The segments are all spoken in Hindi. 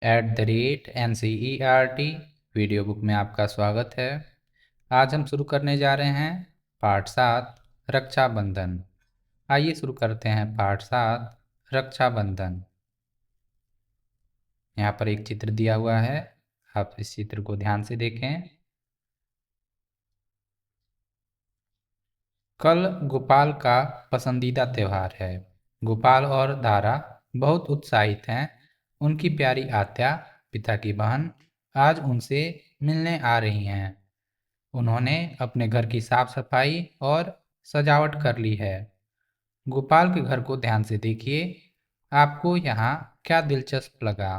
@NCERT वीडियो बुक में आपका स्वागत है। आज हम शुरू करने जा रहे हैं पाठ 7 रक्षाबंधन। आइए शुरू करते हैं पाठ 7 रक्षाबंधन। यहाँ पर एक चित्र दिया हुआ है, आप इस चित्र को ध्यान से देखें। कल गोपाल का पसंदीदा त्यौहार है। गोपाल और दारा बहुत उत्साहित हैं। उनकी प्यारी आत्या, पिता की बहन, आज उनसे मिलने आ रही हैं। उन्होंने अपने घर की साफ सफाई और सजावट कर ली है। गोपाल के घर को ध्यान से देखिए। आपको यहाँ क्या दिलचस्प लगा?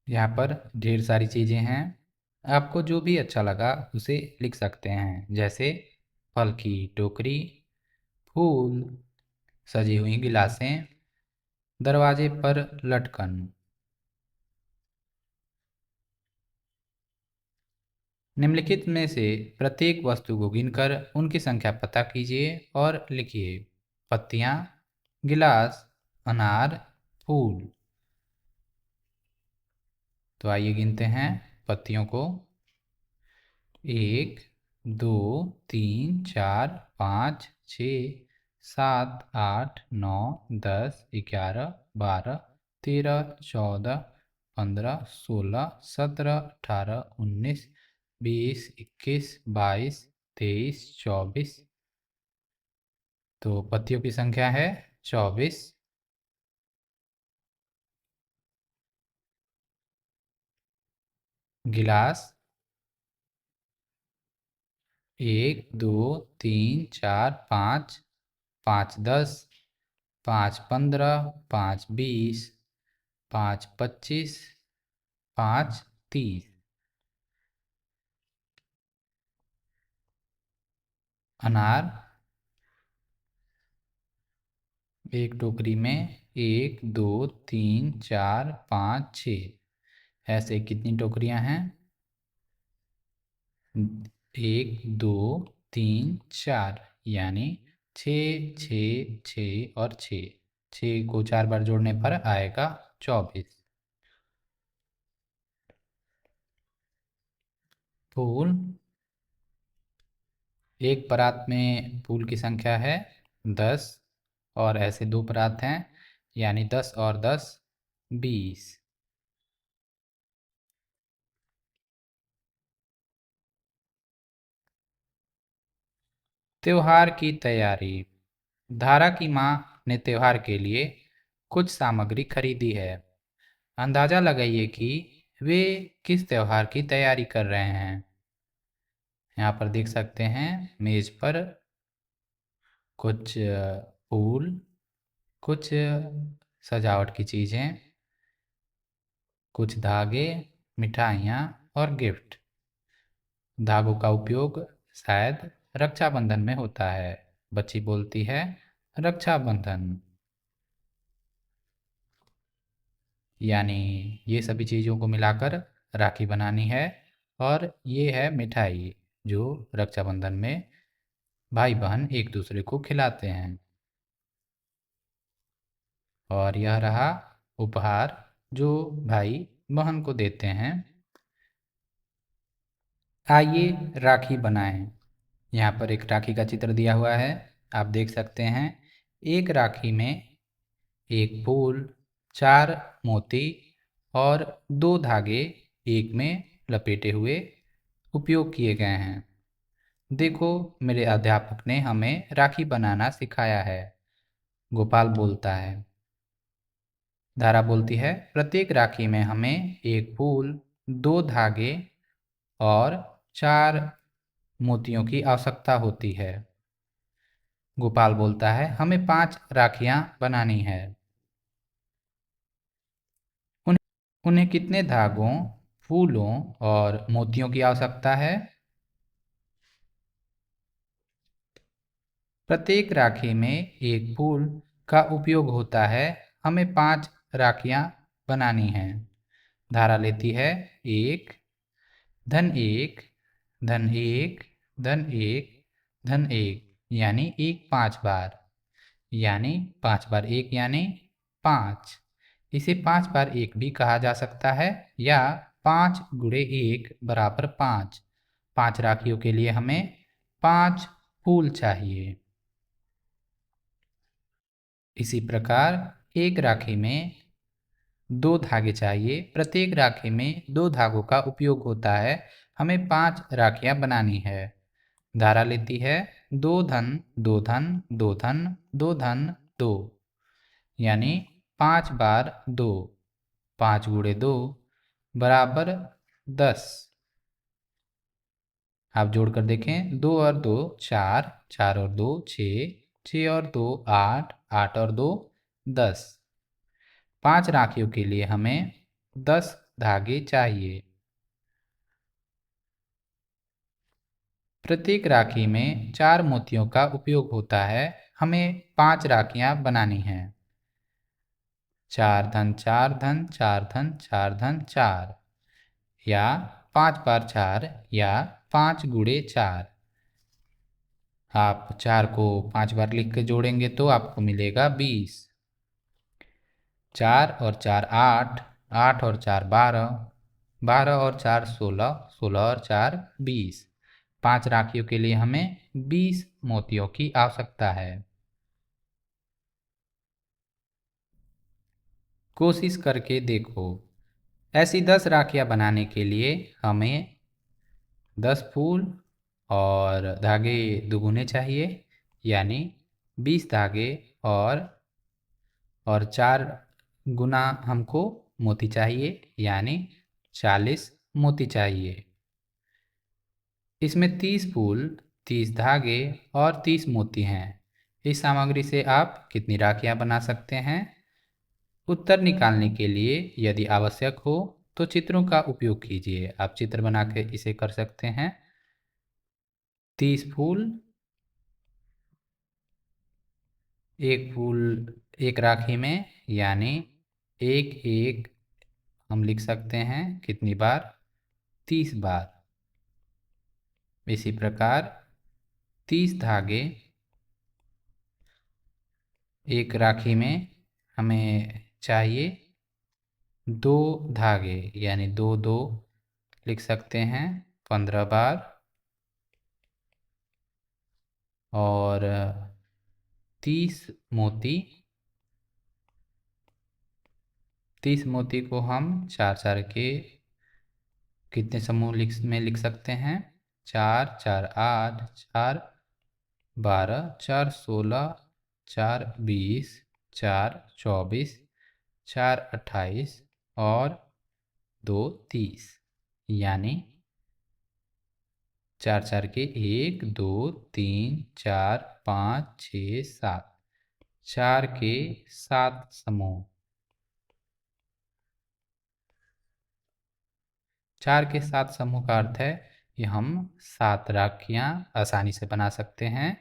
यहाँ पर ढेर सारी चीज़ें हैं। आपको जो भी अच्छा लगा उसे लिख सकते हैं, जैसे फल की टोकरी, फूल, सजी हुई गिलासें, दरवाजे पर लटकन। निम्नलिखित में से प्रत्येक वस्तु को गिनकर उनकी संख्या पता कीजिए और लिखिए। पत्तियाँ, गिलास, अनार, फूल। तो आइए गिनते हैं पत्तियों को। 1, 2, 3, 4, 5, 6, 7, 8, 9, 10, 11, 12, 13, 14, 15, 16, 17, 18, 19, 20, 21, 22, 23, 24। तो पत्तियों की संख्या है 24। गिलास 1, 2, 3, 4, 5, 5, 10, 5, 15, 5, 20, 5, 25, 5, 30। अनार एक टोकरी में 1, 2, 3, 4, 5, 6। ऐसे कितनी टोकरियां हैं? 1, 2, 3, 4, यानी 6, 6, 6 और 6। 6 को 4 बार जोड़ने पर आएगा 24। फूल एक परात में फूल की संख्या है 10, और ऐसे 2 परात हैं, यानी 10 और 10 20। त्योहार की तैयारी। धारा की माँ ने त्योहार के लिए कुछ सामग्री खरीदी है। अंदाजा लगाइए कि वे किस त्योहार की तैयारी कर रहे हैं। यहाँ पर देख सकते हैं मेज पर कुछ फूल, कुछ सजावट की चीज़ें, कुछ धागे, मिठाइयाँ और गिफ्ट। धागों का उपयोग शायद रक्षाबंधन में होता है। बच्ची बोलती है रक्षाबंधन, यानी ये सभी चीज़ों को मिलाकर राखी बनानी है। और ये है मिठाई जो रक्षाबंधन में भाई बहन एक दूसरे को खिलाते हैं। और यह रहा उपहार जो भाई बहन को देते हैं। आइए राखी बनाएं। यहाँ पर एक राखी का चित्र दिया हुआ है, आप देख सकते हैं। एक राखी में एक फूल, 4 मोती और 2 धागे एक में लपेटे हुए उपयोग किए गए हैं। देखो, मेरे अध्यापक ने हमें राखी बनाना सिखाया है। गोपाल बोलता है। धारा बोलती है, प्रत्येक राखी में हमें एक फूल, 2 धागे और 4 मोतियों की आवश्यकता होती है। गोपाल बोलता है, हमें 5 राखियां बनानी है। उन्हें कितने धागों, फूलों और मोतियों की आवश्यकता है? प्रत्येक राखी में एक फूल का उपयोग होता है। हमें 5 राखियां बनानी हैं। धारा लेती है 1, धन 1, धन 1, धन 1, धन 1, यानी 1 5 बार। यानी 5 बार 1 यानी 5। इसे 5 बार 1 भी कहा जा सकता है या 5 गुणे 1 बराबर 5। 5 राखियों के लिए हमें 5 फूल चाहिए। इसी प्रकार एक राखी में 2 धागे चाहिए। प्रत्येक राखी में 2 धागों का उपयोग होता है। हमें 5 राखियां बनानी है। धारा लेती है 2 धन 2 धन 2 धन 2 धन 2, यानी 5 बार 2। 5 गुणे 2 बराबर 10। आप जोड़कर देखें, 2 और 2 4, 4 और 2 6, 6 और 2 8, 8 और 2 10। 5 राखियों के लिए हमें 10 धागे चाहिए। प्रत्येक राखी में 4 मोतियों का उपयोग होता है। हमें 5 राखियां बनानी हैं। 4 धन 4 धन 4 धन 4 धन 4, या 5 बार 4 या 5 गुणे 4। आप 4 को 5 बार लिख के जोड़ेंगे तो आपको मिलेगा 20। 4 और 4 8, 8 और 4 12, 12 और 4 16, 16 और 4 20। 5 राखियों के लिए हमें 20 मोतियों की आवश्यकता है। कोशिश करके देखो। ऐसी 10 राखियां बनाने के लिए हमें 10 फूल और धागे दुगुने चाहिए, यानी 20 धागे और 4 गुना हमको मोती चाहिए, यानी 40 मोती चाहिए। इसमें 30 फूल, 30 धागे और 30 मोती हैं। इस सामग्री से आप कितनी राखियां बना सकते हैं? उत्तर निकालने के लिए यदि आवश्यक हो तो चित्रों का उपयोग कीजिए। आप चित्र बना के इसे कर सकते हैं। 30 फूल, एक फूल एक राखी में, यानी एक एक हम लिख सकते हैं कितनी बार? 30 बार। इसी प्रकार 30 धागे एक राखी में हमें चाहिए 2 धागे, यानी 2 2 लिख सकते हैं 15 बार। और 30 मोती, 30 मोती को हम 4 4 के कितने समूह लिख सकते हैं? 4 4 8, 4 12, 4 16, 4 20, 4 24, 4 28 और 2 30, यानी 4 4 के 1 2 3 4 5 6 7, 4 के 7 समूह। 4 के 7 समूह का अर्थ है कि हम 7 राखियां आसानी से बना सकते हैं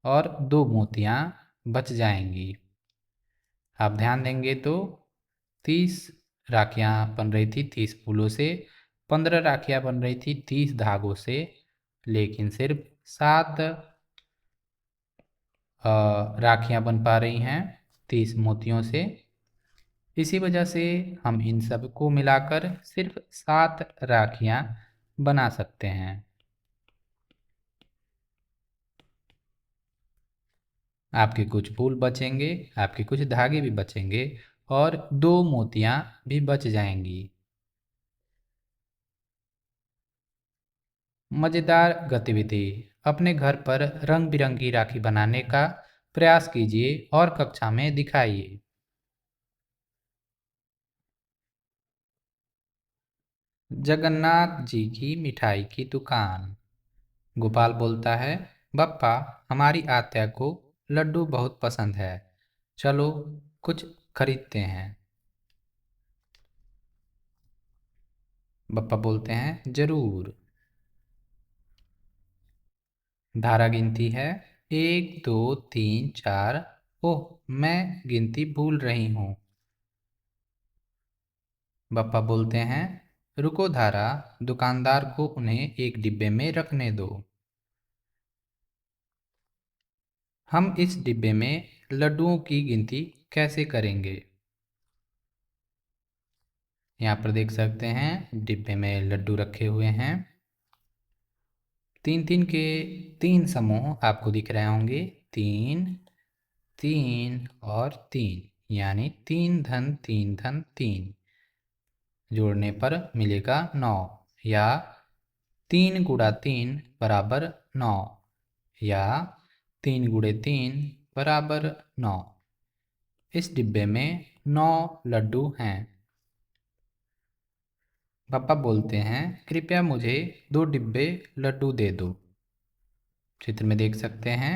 और 2 मोतियां बच जाएंगी। आप ध्यान देंगे तो 30 राखियां बन रही थी 30 फूलों से, 15 राखियां बन रही थी 30 धागों से, लेकिन सिर्फ 7 राखियां बन पा रही हैं 30 मोतियों से। इसी वजह से हम इन सब को मिलाकर सिर्फ 7 राखियां बना सकते हैं। आपके कुछ फूल बचेंगे, आपके कुछ धागे भी बचेंगे और 2 मोतियां भी बच जाएंगी। मज़ेदार गतिविधि। अपने घर पर रंग बिरंगी राखी बनाने का प्रयास कीजिए और कक्षा में दिखाइए। जगन्नाथ जी की मिठाई की दुकान। गोपाल बोलता है, बप्पा, हमारी आत्या को लड्डू बहुत पसंद है, चलो कुछ खरीदते हैं। बप्पा बोलते हैं, जरूर। धारा गिनती है 1 2 3 4। ओह, मैं गिनती भूल रही हूँ। बप्पा बोलते हैं, रुको धारा, दुकानदार को उन्हें एक डिब्बे में रखने दो। हम इस डिब्बे में लड्डुओं की गिनती कैसे करेंगे? यहाँ पर देख सकते हैं डिब्बे में लड्डू रखे हुए हैं। 3-3 के 3 समूह आपको दिख रहे होंगे। 3, 3 और 3 यानी 3 धन 3 धन 3 जोड़ने पर मिलेगा 9 या 3 गुणा 3 बराबर 9 या 3 गुणे 3 बराबर 9। इस डिब्बे में 9 लड्डू हैं। पापा बोलते हैं कृपया मुझे 2 डिब्बे लड्डू दे दो। चित्र में देख सकते हैं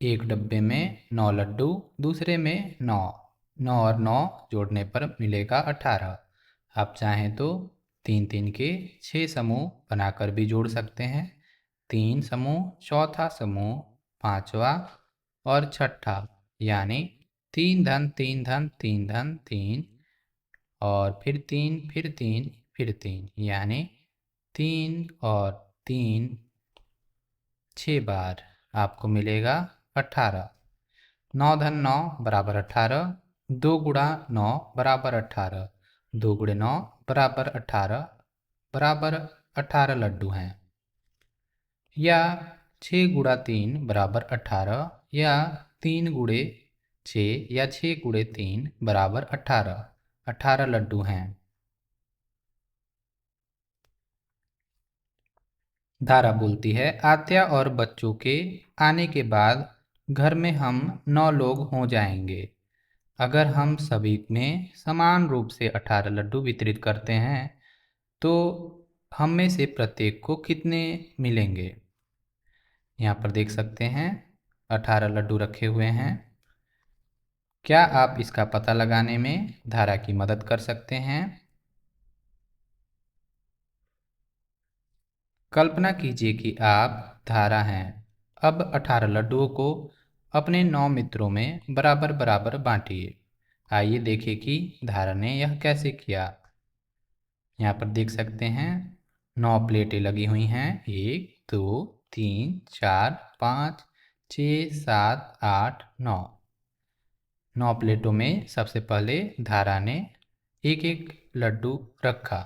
एक डब्बे में 9 लड्डू, दूसरे में 9। 9 और 9 जोड़ने पर मिलेगा 18। आप चाहें तो 3-3 के 6 समूह बनाकर भी जोड़ सकते हैं। 3 समूह, चौथा समूह, पांचवा और छठा यानी 3 धन 3 धन 3 धन 3 और फिर 3 फिर 3 फिर 3 यानी 3 और 3 6 बार आपको मिलेगा 18। 9 धन 9 बराबर 18। 2 गुणा 9 बराबर 18। 2 गुणे 9 बराबर 18 बराबर 18 लड्डू हैं। या 6 गुणा 3 बराबर 18 या 3 गुणे 6 या 6 गुणे 3 बराबर 18। 18 लड्डू हैं। धारा बोलती है आत्या और बच्चों के आने के बाद घर में हम 9 लोग हो जाएंगे। अगर हम सभी में समान रूप से 18 लड्डू वितरित करते हैं तो हम में से प्रत्येक को कितने मिलेंगे? यहाँ पर देख सकते हैं 18 लड्डू रखे हुए हैं। क्या आप इसका पता लगाने में धारा की मदद कर सकते हैं? कल्पना कीजिए कि आप धारा हैं। अब 18 लड्डुओं को अपने 9 मित्रों में बराबर बराबर बांटिए। आइए देखें कि धारा ने यह कैसे किया। यहाँ पर देख सकते हैं 9 प्लेटें लगी हुई हैं। 1, 2, 3, 4, 5, 6, 7, 8, 9। 9 प्लेटों में सबसे पहले धारा ने एक एक लड्डू रखा,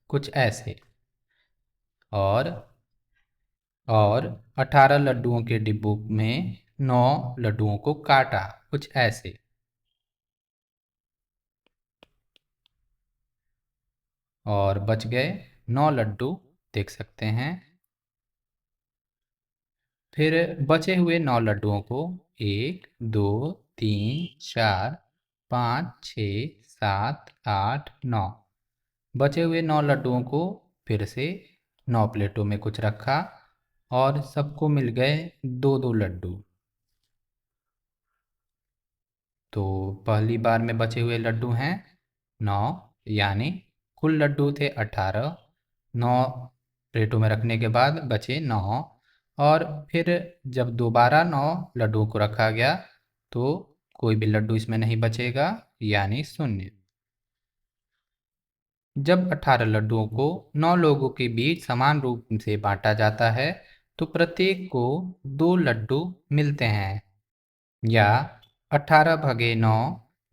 कुछ ऐसे। और 18 लड्डुओं के डिब्बों में 9 लड्डुओं को काटा, कुछ ऐसे। और बच गए 9 लड्डू, देख सकते हैं। फिर बचे हुए 9 लड्डुओं को 1, 2, 3, 4, 5, 6, 7, 8, 9। बचे हुए 9 लड्डुओं को फिर से 9 प्लेटों में कुछ रखा और सबको मिल गए 2-2 लड्डू। तो पहली बार में बचे हुए लड्डू हैं 9 यानी कुल लड्डू थे 18। 9 प्लेटों में रखने के बाद बचे 9 और फिर जब दोबारा 9 लड्डुओं को रखा गया तो कोई भी लड्डू इसमें नहीं बचेगा यानी 0। जब 18 लड्डुओं को 9 लोगों के बीच समान रूप से बांटा जाता है तो प्रत्येक को 2 लड्डू मिलते हैं। या 18 भागे 9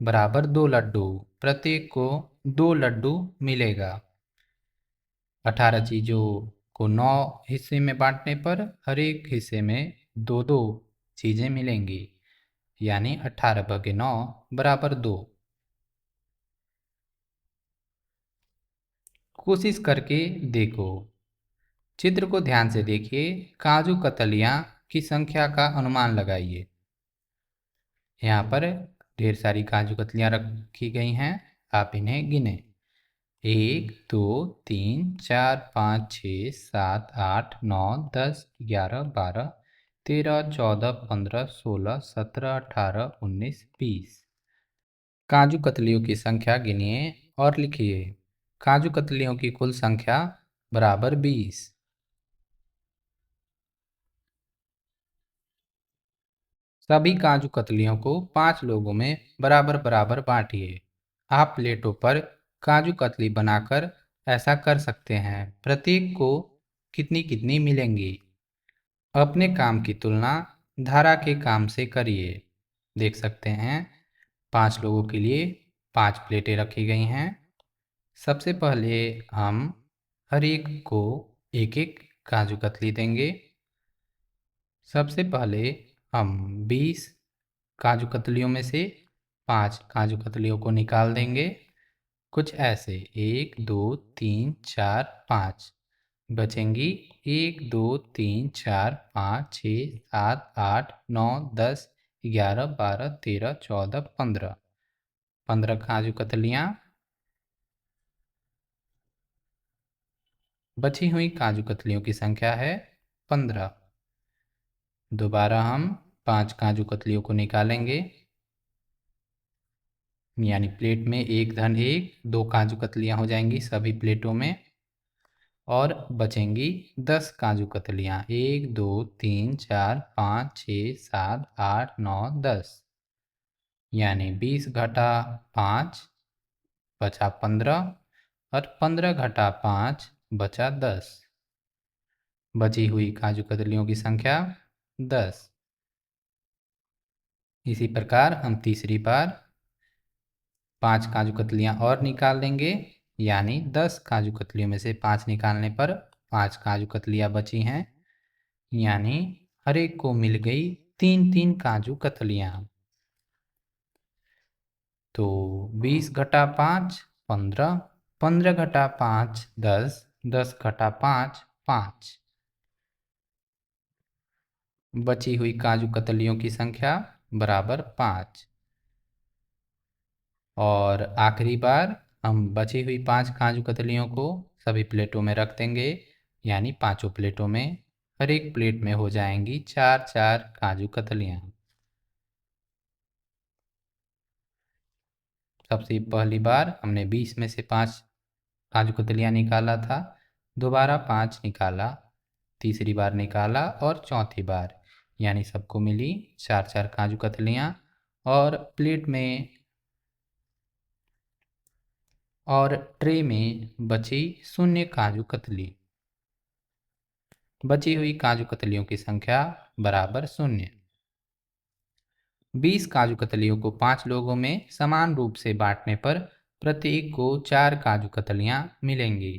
बराबर 2 लड्डू, प्रत्येक को 2 लड्डू मिलेगा। 18 चीज़ों को 9 हिस्से में बांटने पर हर एक हिस्से में 2-2 चीज़ें मिलेंगी यानी 18 भागे 9 बराबर 2। कोशिश करके देखो। चित्र को ध्यान से देखिए। काजू कतलियाँ की संख्या का अनुमान लगाइए। यहाँ पर ढेर सारी काजू कतलियाँ रखी गई हैं, आप इन्हें गिने। 1, 2, 3, 4, 5, 6, 7, 8, 9, 10, 11, 12, 13, 14, 15, 16, 17, 18, 19, 20। काजू कतलियों की संख्या गिनिए और लिखिए। काजू कतलियों की कुल संख्या बराबर 20। सभी काजू कतलियों को 5 लोगों में बराबर बराबर बांटिए। आप प्लेटों पर काजू कतली बनाकर ऐसा कर सकते हैं। प्रत्येक को कितनी कितनी मिलेंगी। अपने काम की तुलना धारा के काम से करिए। देख सकते हैं 5 लोगों के लिए 5 प्लेटें रखी गई हैं। सबसे पहले हम हर एक को एक एक काजू कतली देंगे। सबसे पहले हम 20 काजू कतलियों में से 5 काजू कतलियों को निकाल देंगे। कुछ ऐसे 1 2 3 4 5 बचेंगी 1 2 3 4 5 6 7 8 9 10 11 12 13 14 15 15 काजू कतलियाँ। बची हुई काजू कतलियों की संख्या है 15। दोबारा हम 5 काजू कतलियों को निकालेंगे, यानी प्लेट में 1 धन 1 2 काजू कतलियाँ हो जाएंगी सभी प्लेटों में, और बचेंगी 10 काजू कतलियाँ। 1 2 3 4 5 6 7 8 9 10, यानी 20 घटा 5 बचा 15 और 15 घटा 5 बचा 10। बची हुई काजू कतलियों की संख्या 10। इसी प्रकार हम तीसरी बार 5 काजू कतलियाँ और निकाल लेंगे, यानी 10 काजू कतलियों में से 5 निकालने पर 5 काजू कतलियाँ बची हैं, यानी हर एक को मिल गई 3-3 काजू कतलियाँ। तो 20 घटा 5 15, 15 घटा 5 10, 10 घटा 5 5। बची हुई काजू कतलियों की संख्या बराबर 5। और आखिरी बार हम बची हुई 5 काजू कतलियों को सभी प्लेटों में रख देंगे, यानी पांचों प्लेटों में हर एक प्लेट में हो जाएंगी 4-4 काजू कतलियाँ। सबसे पहली बार हमने 20 में से 5 काजू कतलियाँ निकाला था, दोबारा 5 निकाला, तीसरी बार निकाला और चौथी बार, यानी सबको मिली 4-4 काजू कतलियाँ। और प्लेट में और ट्रे में बची 0 काजू कतली। बची हुई काजू कतलियों की संख्या बराबर 0। 20 काजू कतलियों को 5 लोगों में समान रूप से बांटने पर प्रत्येक को 4 काजू कतलियाँ मिलेंगी।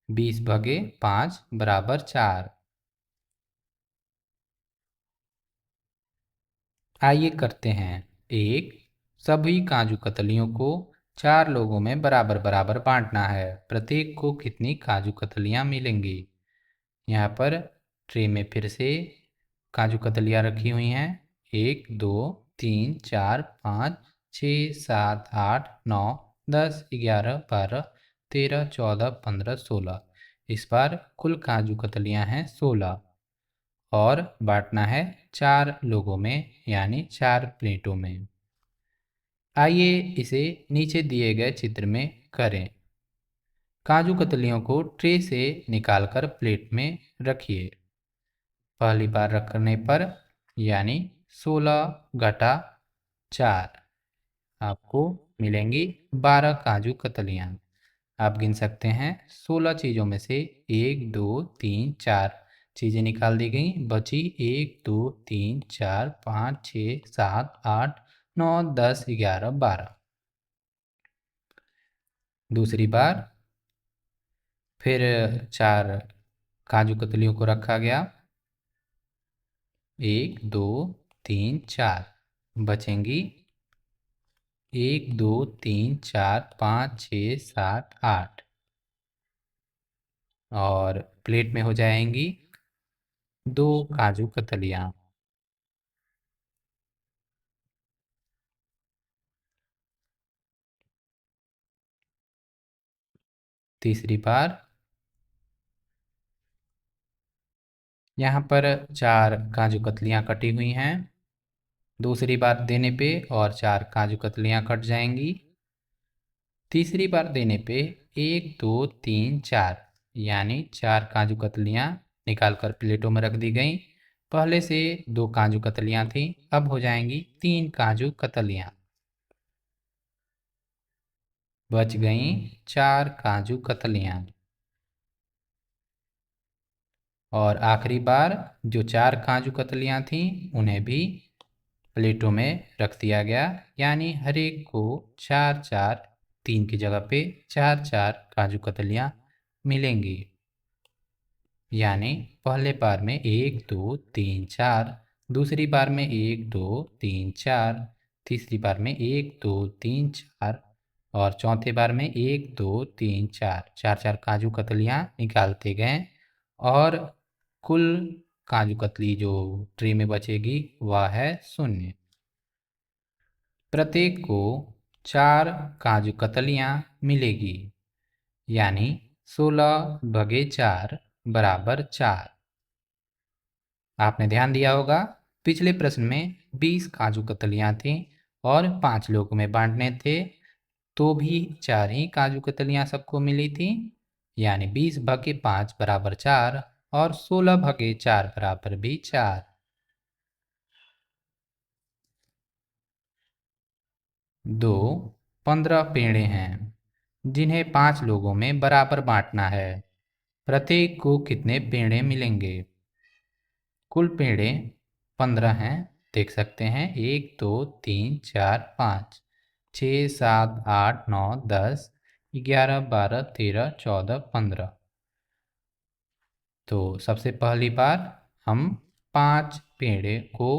20 भागे 5 बराबर 4। आइए करते हैं 1। सभी काजू कतलियों को 4 लोगों में बराबर बराबर बांटना है। प्रत्येक को कितनी काजू कतलियाँ मिलेंगी? यहाँ पर ट्रे में फिर से काजू कतलियाँ रखी हुई हैं। 1 2 3 4 5 6 7 8 9 10 11 12 13 14 15 16। इस बार कुल काजू कतलियाँ हैं 16 और बांटना है 4 लोगों में, यानी 4 प्लेटों में। आइए इसे नीचे दिए गए चित्र में करें। काजू कतलियों को ट्रे से निकालकर प्लेट में रखिए। पहली बार रखने पर यानी 16 घटा 4 आपको मिलेंगी 12 काजू कतलियाँ। आप गिन सकते हैं 16 चीज़ों में से 1 2 3 4 चीज़ें निकाल दी गई, बची 1 2 3 4 5 6 7 8 9 10 11 12। दूसरी बार फिर 4 काजू कतलियों को रखा गया, 1 2 3 4 बचेंगी 1 2 3 4 5 6 7 8 और प्लेट में हो जाएंगी 2 काजू कतलियाँ। तीसरी बार यहाँ पर 4 काजू कतलियाँ कटी हुई हैं। दूसरी बार देने पे और 4 काजू कतलियाँ कट जाएंगी। तीसरी बार देने पे 1 2 3 4 यानी 4 काजू कतलियाँ निकाल कर प्लेटों में रख दी गई। पहले से 2 काजू कतलियाँ थी, अब हो जाएंगी 3 काजू कतलियाँ। बच गईं 4 काजू कतलियाँ। और आखिरी बार जो 4 काजू कतलियाँ थीं उन्हें भी प्लेटों में रख दिया गया, यानी हर एक को 4-4, 3 की जगह पे 4-4 काजू कतलियाँ मिलेंगी। यानी पहले बार में 1 2 3 4, दूसरी बार में 1 2 3 4, तीसरी बार में 1 2 3 4 और चौथे बार में 1 2 3 4, 4-4 काजू कतलियाँ निकालते गए और कुल काजू कतली जो ट्रे में बचेगी वह है 0। प्रत्येक को 4 काजू कतलियाँ मिलेगी, यानी 16/4 बराबर 4। आपने ध्यान दिया होगा, पिछले प्रश्न में 20 काजू कतलियाँ थीं और 5 लोगों में बांटने थे, तो भी 4 ही काजू कतलियाँ सबको मिली थीं, यानी 20/5 बराबर 4 और 16/4 बराबर भी 4। 2 15 पेड़े हैं, जिन्हें 5 लोगों में बराबर बांटना है। प्रत्येक को कितने पेड़े मिलेंगे? कुल पेड़े 15 हैं, देख सकते हैं 1 2 3 4 5 6 7 8 9 10 11 12 13 14 15। तो सबसे पहली बार हम 5 पेड़े को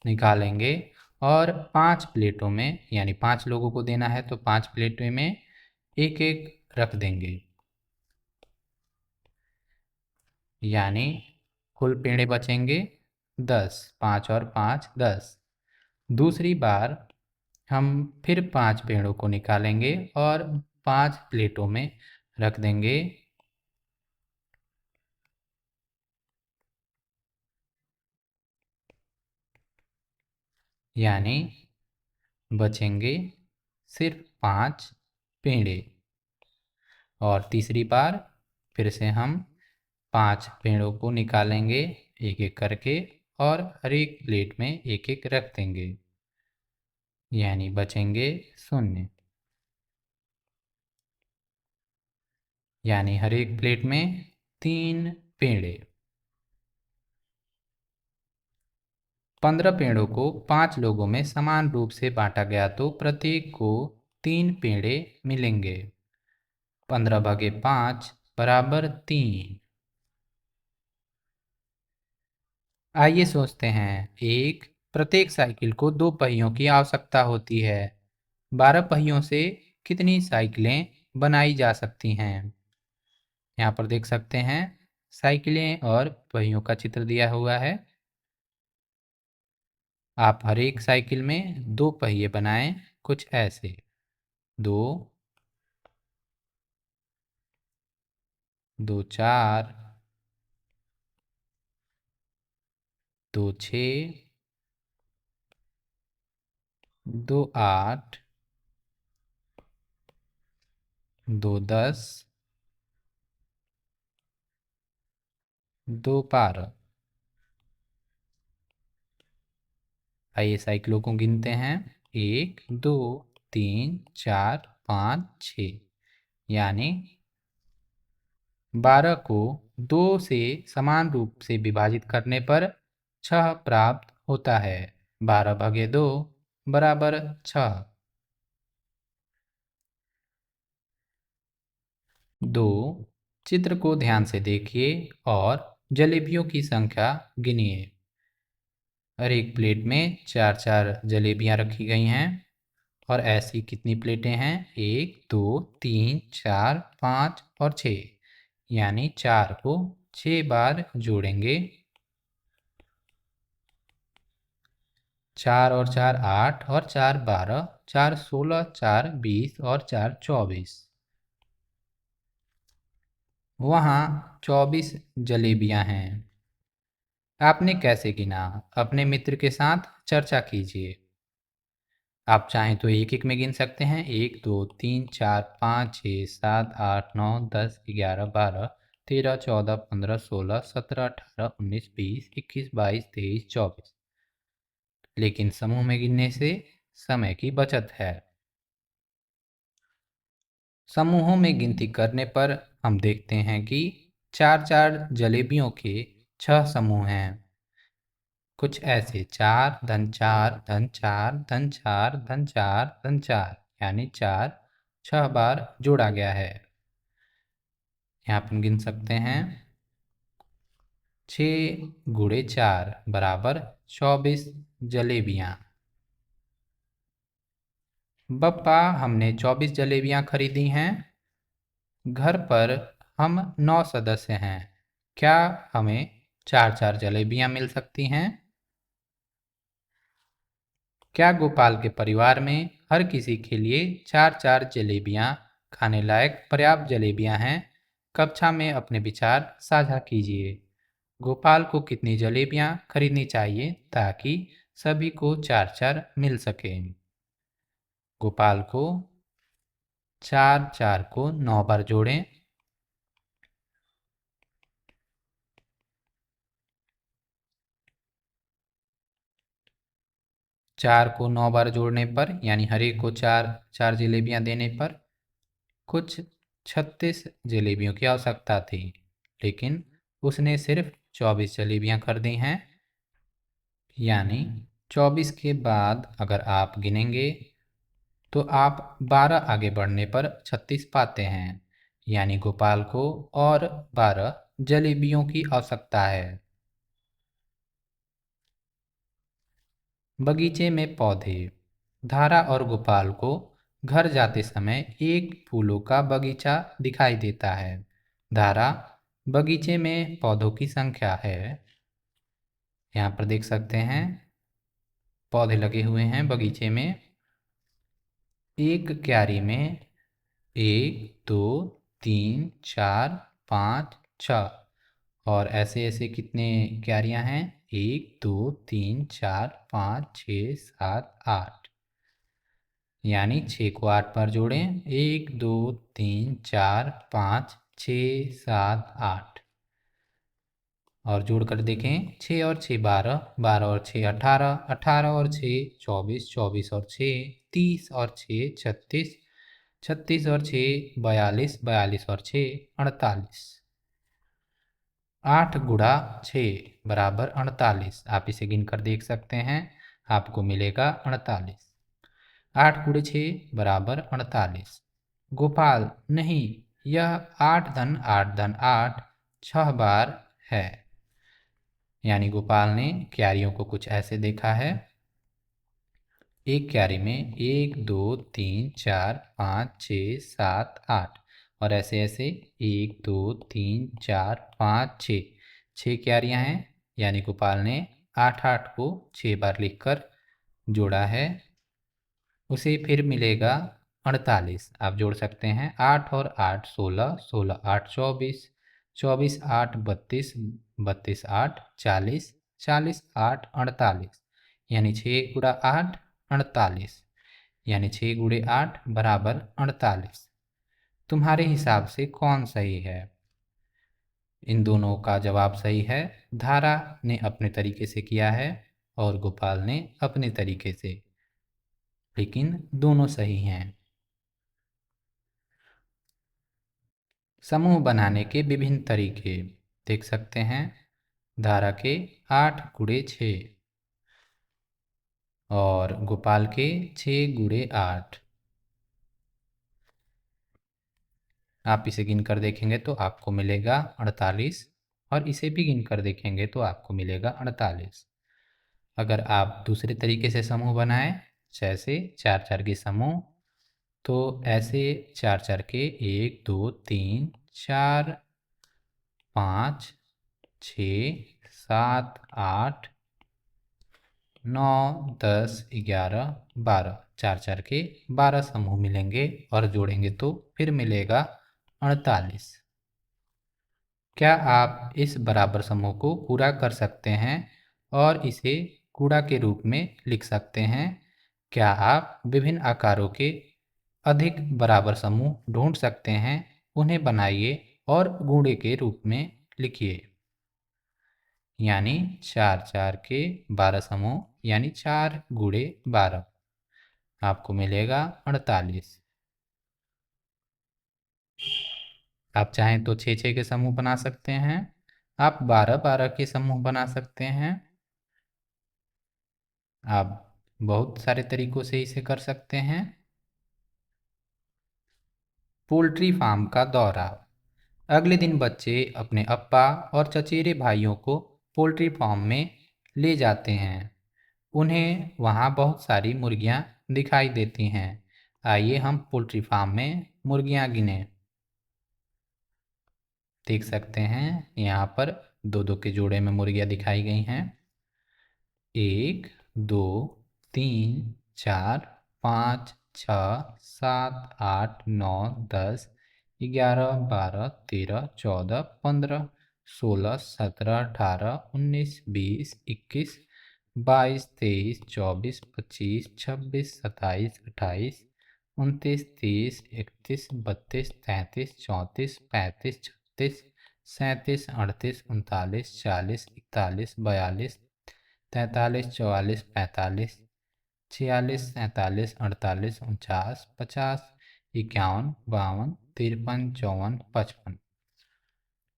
निकालेंगे और 5 प्लेटों में, यानी 5 लोगों को देना है तो 5 प्लेटों में एक एक रख देंगे, यानी कुल पेड़े बचेंगे 10। 5 और 5 10। दूसरी बार हम फिर 5 पेड़ों को निकालेंगे और 5 प्लेटों में रख देंगे, यानी बचेंगे सिर्फ 5 पेड़े। और तीसरी बार फिर से हम 5 पेड़ों को निकालेंगे एक एक करके और हर एक प्लेट में एक एक रख देंगे, यानी बचेंगे 0। यानी हर एक प्लेट में 3 पेड़े। 15 पेड़ों को 5 लोगों में समान रूप से बांटा गया तो प्रत्येक को 3 पेड़े मिलेंगे। 15/5 बराबर 3। आइए सोचते हैं, प्रत्येक साइकिल को 2 पहियों की आवश्यकता होती है। 12 पहियों से कितनी साइकिलें बनाई जा सकती हैं? यहाँ पर देख सकते हैं, साइकिलें और पहियों का चित्र दिया हुआ है। आप हर एक साइकिल में 2 पहिए बनाएं, कुछ ऐसे 2 2 4 2 6 2 8 2 10 2 12। आइए साइकिलों को गिनते हैं, 1 2 3 4 5 6, यानी 12 को 2 से समान रूप से विभाजित करने पर 6 प्राप्त होता है। 12/2 बराबर 6। 2 चित्र को ध्यान से देखिए और जलेबियों की संख्या गिनिए। हर एक प्लेट में 4-4 जलेबियां रखी गई हैं और ऐसी कितनी प्लेटें हैं? 1 2 3 4 5 और 6, यानी 4 को 6 बार जोड़ेंगे। 4 और 4 8 और 4 12, 4 16, 4 20 और 4 24। वहाँ 24 जलेबियां हैं। आपने कैसे गिना? अपने मित्र के साथ चर्चा कीजिए। आप चाहें तो एक एक में गिन सकते हैं, 1 2 3 4 5 6 7 8 9 10 11 12 13 14 15 16 17 18 19 20 21 22 23 24। लेकिन समूह में गिनने से समय की बचत है। समूहों में गिनती करने पर हम देखते हैं कि 4-4 जलेबियों के 6 समूह हैं। कुछ ऐसे 4 धन 4 धन 4 धन 4 धन 4 धन 4 यानी 4 6 बार जोड़ा गया है। यहाँ पर गिन सकते हैं 6 गुणे 4 बराबर 24 जलेबियाँ। बप्पा हमने 24 जलेबियाँ खरीदी हैं। घर पर हम 9 सदस्य हैं। क्या हमें 4-4 जलेबियाँ मिल सकती हैं? क्या गोपाल के परिवार में हर किसी के लिए 4-4 जलेबियाँ खाने लायक पर्याप्त जलेबियाँ हैं? कक्षा में अपने विचार साझा कीजिए। गोपाल को कितनी जलेबियाँ खरीदनी चाहिए ताकि सभी को 4-4 मिल सके? गोपाल को 4-4 को 9 बार जोड़ें। 4 को 9 बार जोड़ने पर यानी हर एक को 4-4 जलेबियाँ देने पर कुछ 36 जलेबियों की आवश्यकता थी, लेकिन उसने सिर्फ 24 जलेबियाँ खरीदी हैं। यानी 24 के बाद अगर आप गिनेंगे तो आप 12 आगे बढ़ने पर 36 पाते हैं। यानी गोपाल को और 12 जलेबियों की आवश्यकता है। बगीचे में पौधे। धारा और गोपाल को घर जाते समय एक फूलों का बगीचा दिखाई देता है। धारा बगीचे में पौधों की संख्या है। यहाँ पर देख सकते हैं पौधे लगे हुए हैं बगीचे में। एक क्यारी में 1 2 3 4 5 6 और ऐसे ऐसे कितने क्यारियाँ हैं? 1 2 3 4 5 6 7 8 यानी 6 को 8 बार जोड़ें। 1 2 3 4 5 6 7 8 और जोड़ कर देखें 6 और 6 12 12 और 6 18 18 और 6 24 24 और 6 30 और 6 36 36 और 6 42 42 और 6 48 8 गुणा 6 बराबर 48। आप इसे गिन कर देख सकते हैं, आपको मिलेगा 48। 8 गुणे 6 बराबर 48। गोपाल नहीं, यह 8 धन 8 धन 8 6 बार है। यानी गोपाल ने क्यारियों को कुछ ऐसे देखा है। एक क्यारी में 1 2 3 4 5 6 7 8 और ऐसे ऐसे 1 2 3 4 5 6 6 क्यारियाँ हैं। यानी गोपाल ने 8 8 को 6 बार लिखकर जोड़ा है। उसे फिर मिलेगा 48। आप जोड़ सकते हैं 8 और 8 16 16 8 24 24 8 32 32 8 40 40 8 48 यानी 6 गुणा 8 48 यानी 6 गुणे 8 बराबर 48। तुम्हारे हिसाब से कौन सही है? इन दोनों का जवाब सही है। धारा ने अपने तरीके से किया है और गोपाल ने अपने तरीके से, लेकिन दोनों सही हैं। समूह बनाने के विभिन्न तरीके देख सकते हैं। धारा के 8 गुणे 6 और गोपाल के 6 गुणे 8। आप इसे गिन कर देखेंगे तो आपको मिलेगा 48 और इसे भी गिन कर देखेंगे तो आपको मिलेगा 48। अगर आप दूसरे तरीके से समूह बनाएं, जैसे 4-4 के समूह, तो ऐसे 4-4 के 1 2 3 4 5 6 7 8 9 10 11 12 4-4 के 12 समूह मिलेंगे और जोड़ेंगे तो फिर मिलेगा 48। क्या आप इस बराबर समूह को पूरा कर सकते हैं और इसे गुणा के रूप में लिख सकते हैं? क्या आप विभिन्न आकारों के अधिक बराबर समूह ढूंढ सकते हैं? उन्हें बनाइए और गुणे के रूप में लिखिए। यानी 4-4 के 12 समूह यानी 4 गुणे 12 आपको मिलेगा 48। आप चाहें तो 6-6 के समूह बना सकते हैं। आप 12-12 के समूह बना सकते हैं। आप बहुत सारे तरीकों से इसे कर सकते हैं। पोल्ट्री फार्म का दौरा। अगले दिन बच्चे अपने अप्पा और चचेरे भाइयों को पोल्ट्री फार्म में ले जाते हैं। उन्हें वहाँ बहुत सारी मुर्गियाँ दिखाई देती हैं। आइए हम पोल्ट्री फार्म में मुर्गियाँ गिनें। देख सकते हैं यहाँ पर दो दो के जोड़े में मुर्गियाँ दिखाई गई हैं। 1 2 3 4 5 6 7 8 9 10 11 12 13 14 15 16 17 18 19 20 21 22 23 24 25 26 27 28 29 30 31 32 33 34 35 36 37 38 39 40 41 42 43 44 45 46 47 48 49 50 51 52 53 54 55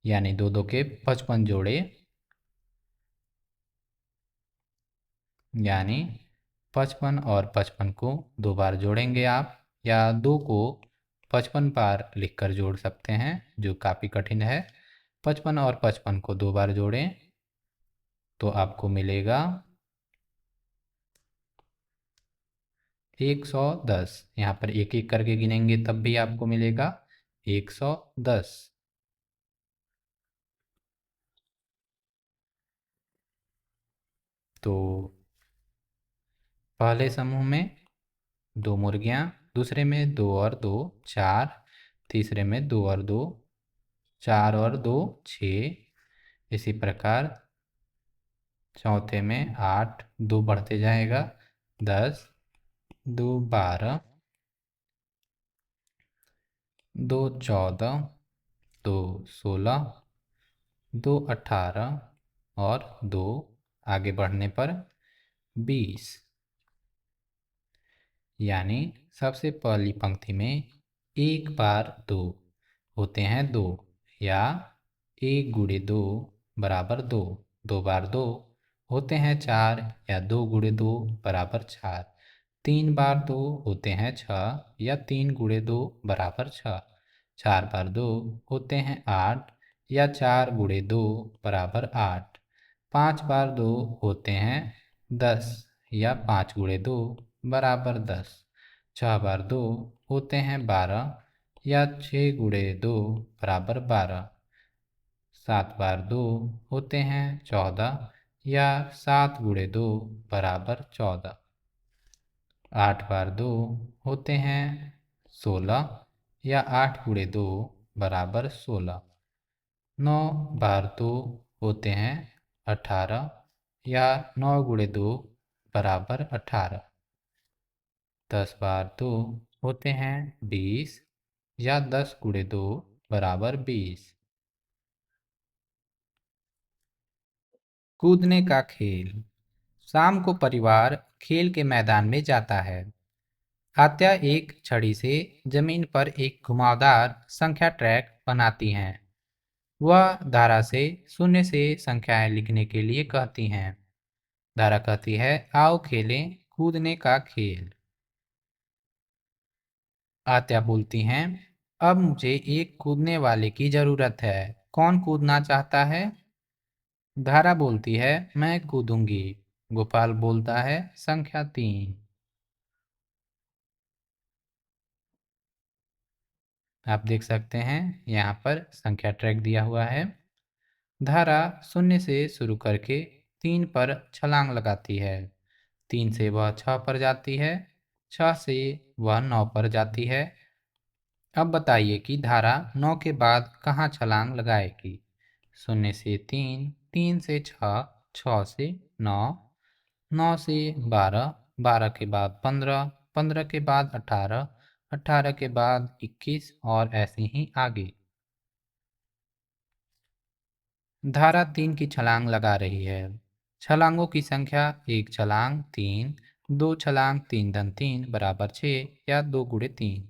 यानी दो दो के 55 जोड़े, यानी 55 और 55 को 2 बार जोड़ेंगे आप, या 2 को 55 बार लिखकर जोड़ सकते हैं जो काफ़ी कठिन है। 55 और 55 को 2 बार जोड़ें तो आपको मिलेगा 110। यहाँ पर एक एक करके गिनेंगे तब भी आपको मिलेगा 110। तो पहले समूह में 2 मुर्गियाँ, दूसरे में 2 और 2 4, तीसरे में 2 और 2 4 और 2 6, इसी प्रकार चौथे में 8, 2 बढ़ते जाएगा 10, 2 12, 2 14, 2 16, 2 18 और 2 आगे बढ़ने पर 20। यानी सबसे पहली पंक्ति में एक बार 2 होते हैं 2, या 1 गुणे 2 बराबर 2। 2 बार 2 होते हैं 4, या 2 गुणे 2 बराबर 4। 3 बार 2 होते हैं 6, या 3 गुणे 2 बराबर 6। 4 बार 2 होते हैं 8, या 4 गुणे 2 बराबर 8। 5 बार 2 होते हैं 10, या 5 गुणे 2 बराबर 10। 6 बार 2 होते हैं 12, या 6 गुणे 2 बराबर 12। 7 बार 2 होते हैं 14, या 7 गुणे 2 बराबर 14। 8 बार 2 होते हैं 16, या 8 गुणे 2 बराबर 16। 9 बार 2 होते हैं 18, या 9 गुणे 2 बराबर 18। 10 बार 2 होते हैं 20, या 10 गुणे 2 बराबर 20। कूदने का खेल। शाम को परिवार खेल के मैदान में जाता है। आत्या एक छड़ी से जमीन पर एक घुमावदार संख्या ट्रैक बनाती हैं। वह धारा से शून्य से संख्याएं लिखने के लिए कहती हैं। धारा कहती है, आओ खेलें कूदने का खेल। आत्या बोलती हैं, अब मुझे एक कूदने वाले की जरूरत है। कौन कूदना चाहता है? धारा बोलती है, मैं कूदूंगी। गोपाल बोलता है, संख्या 3। आप देख सकते हैं यहाँ पर संख्या ट्रैक दिया हुआ है। धारा शून्य से शुरू करके 3 पर छलांग लगाती है। 3 से वह 6 पर जाती है। 6 से वह 9 पर जाती है। अब बताइए कि धारा 9 के बाद कहाँ छलांग लगाएगी? 0 से 3, 3 से 6, 6 से 9, 9 से 12, 12 के बाद 15, 15 के बाद 18, 18 के बाद 21 और ऐसे ही आगे। धारा 3 की छलांग लगा रही है। छलांगों की संख्या 1 छलांग 3, 2 छलांग 3 धन 3 बराबर 6, या 2 गुणे 3।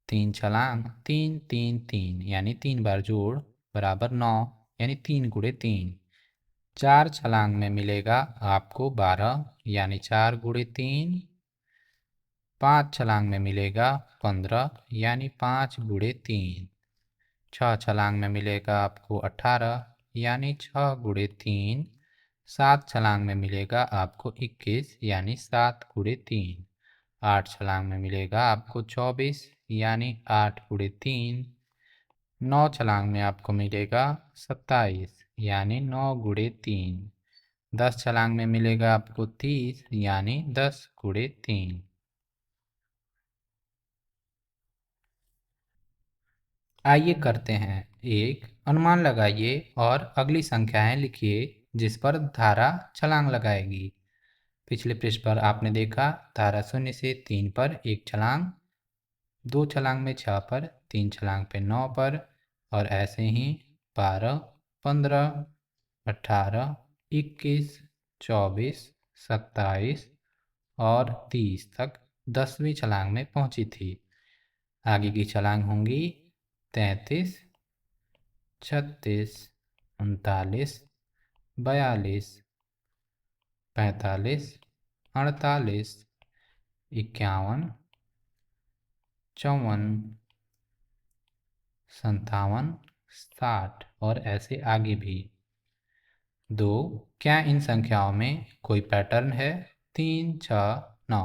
3 छलांग 3 3 3 यानी 3 बार जोड़ बराबर 9, यानी 3 गुणे 3। 4 छलांग में मिलेगा आपको 12 यानी 4 गुणे 3। 5 छलांग में मिलेगा 15 यानी 5 गुणे 3। 6 छलांग में मिलेगा आपको 18 यानी 6 गुणे 3। 7 छलांग में मिलेगा आपको 21 यानी 7 गुणे 3। 8 छलांग में मिलेगा आपको 24 यानी 8 गुणे 3। 9 छलांग में आपको मिलेगा 27 यानी 9 गुणे 3। 10 छलांग में मिलेगा आपको 30 यानी 10 गुणे 3। आइए करते हैं एक अनुमान लगाइए और अगली संख्याएं लिखिए जिस पर धारा छलांग लगाएगी। पिछले पृष्ठ पर आपने देखा धारा 0 से 3 पर एक छलांग, 2 छलांग में 6 पर, 3 छलांग पे 9 पर और ऐसे ही 12, 15, 18, 21, 24, 27 और 30 तक 10वीं छलांग में पहुंची थी। आगे की छलांग होंगी 33, 36, 39, 42, 45, 48, 51, 54, 57, 60 और ऐसे आगे भी। 2. क्या इन संख्याओं में कोई पैटर्न है? 3, 6, 9।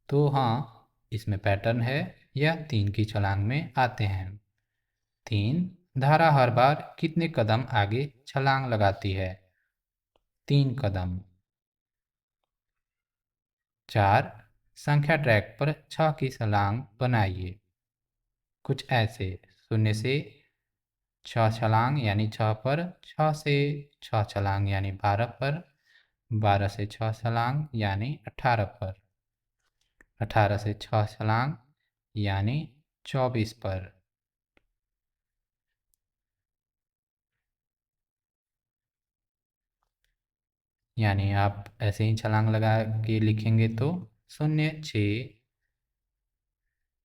तो हाँ, इसमें पैटर्न है, यह 3 की छलांग में आते हैं। 3. धारा हर बार कितने कदम आगे छलांग लगाती है? 3 कदम। 4. संख्या ट्रैक पर 6 की छलांग बनाइए। कुछ ऐसे 0 से 6 छलांग यानी 6 पर, 6 से 6 छलांग यानी 12 पर, 12 से 6 छलांग यानी 18 पर, 18 से 6 छलांग यानी 24 पर। यानी आप ऐसे ही छलांग लगा के लिखेंगे तो 0, 6,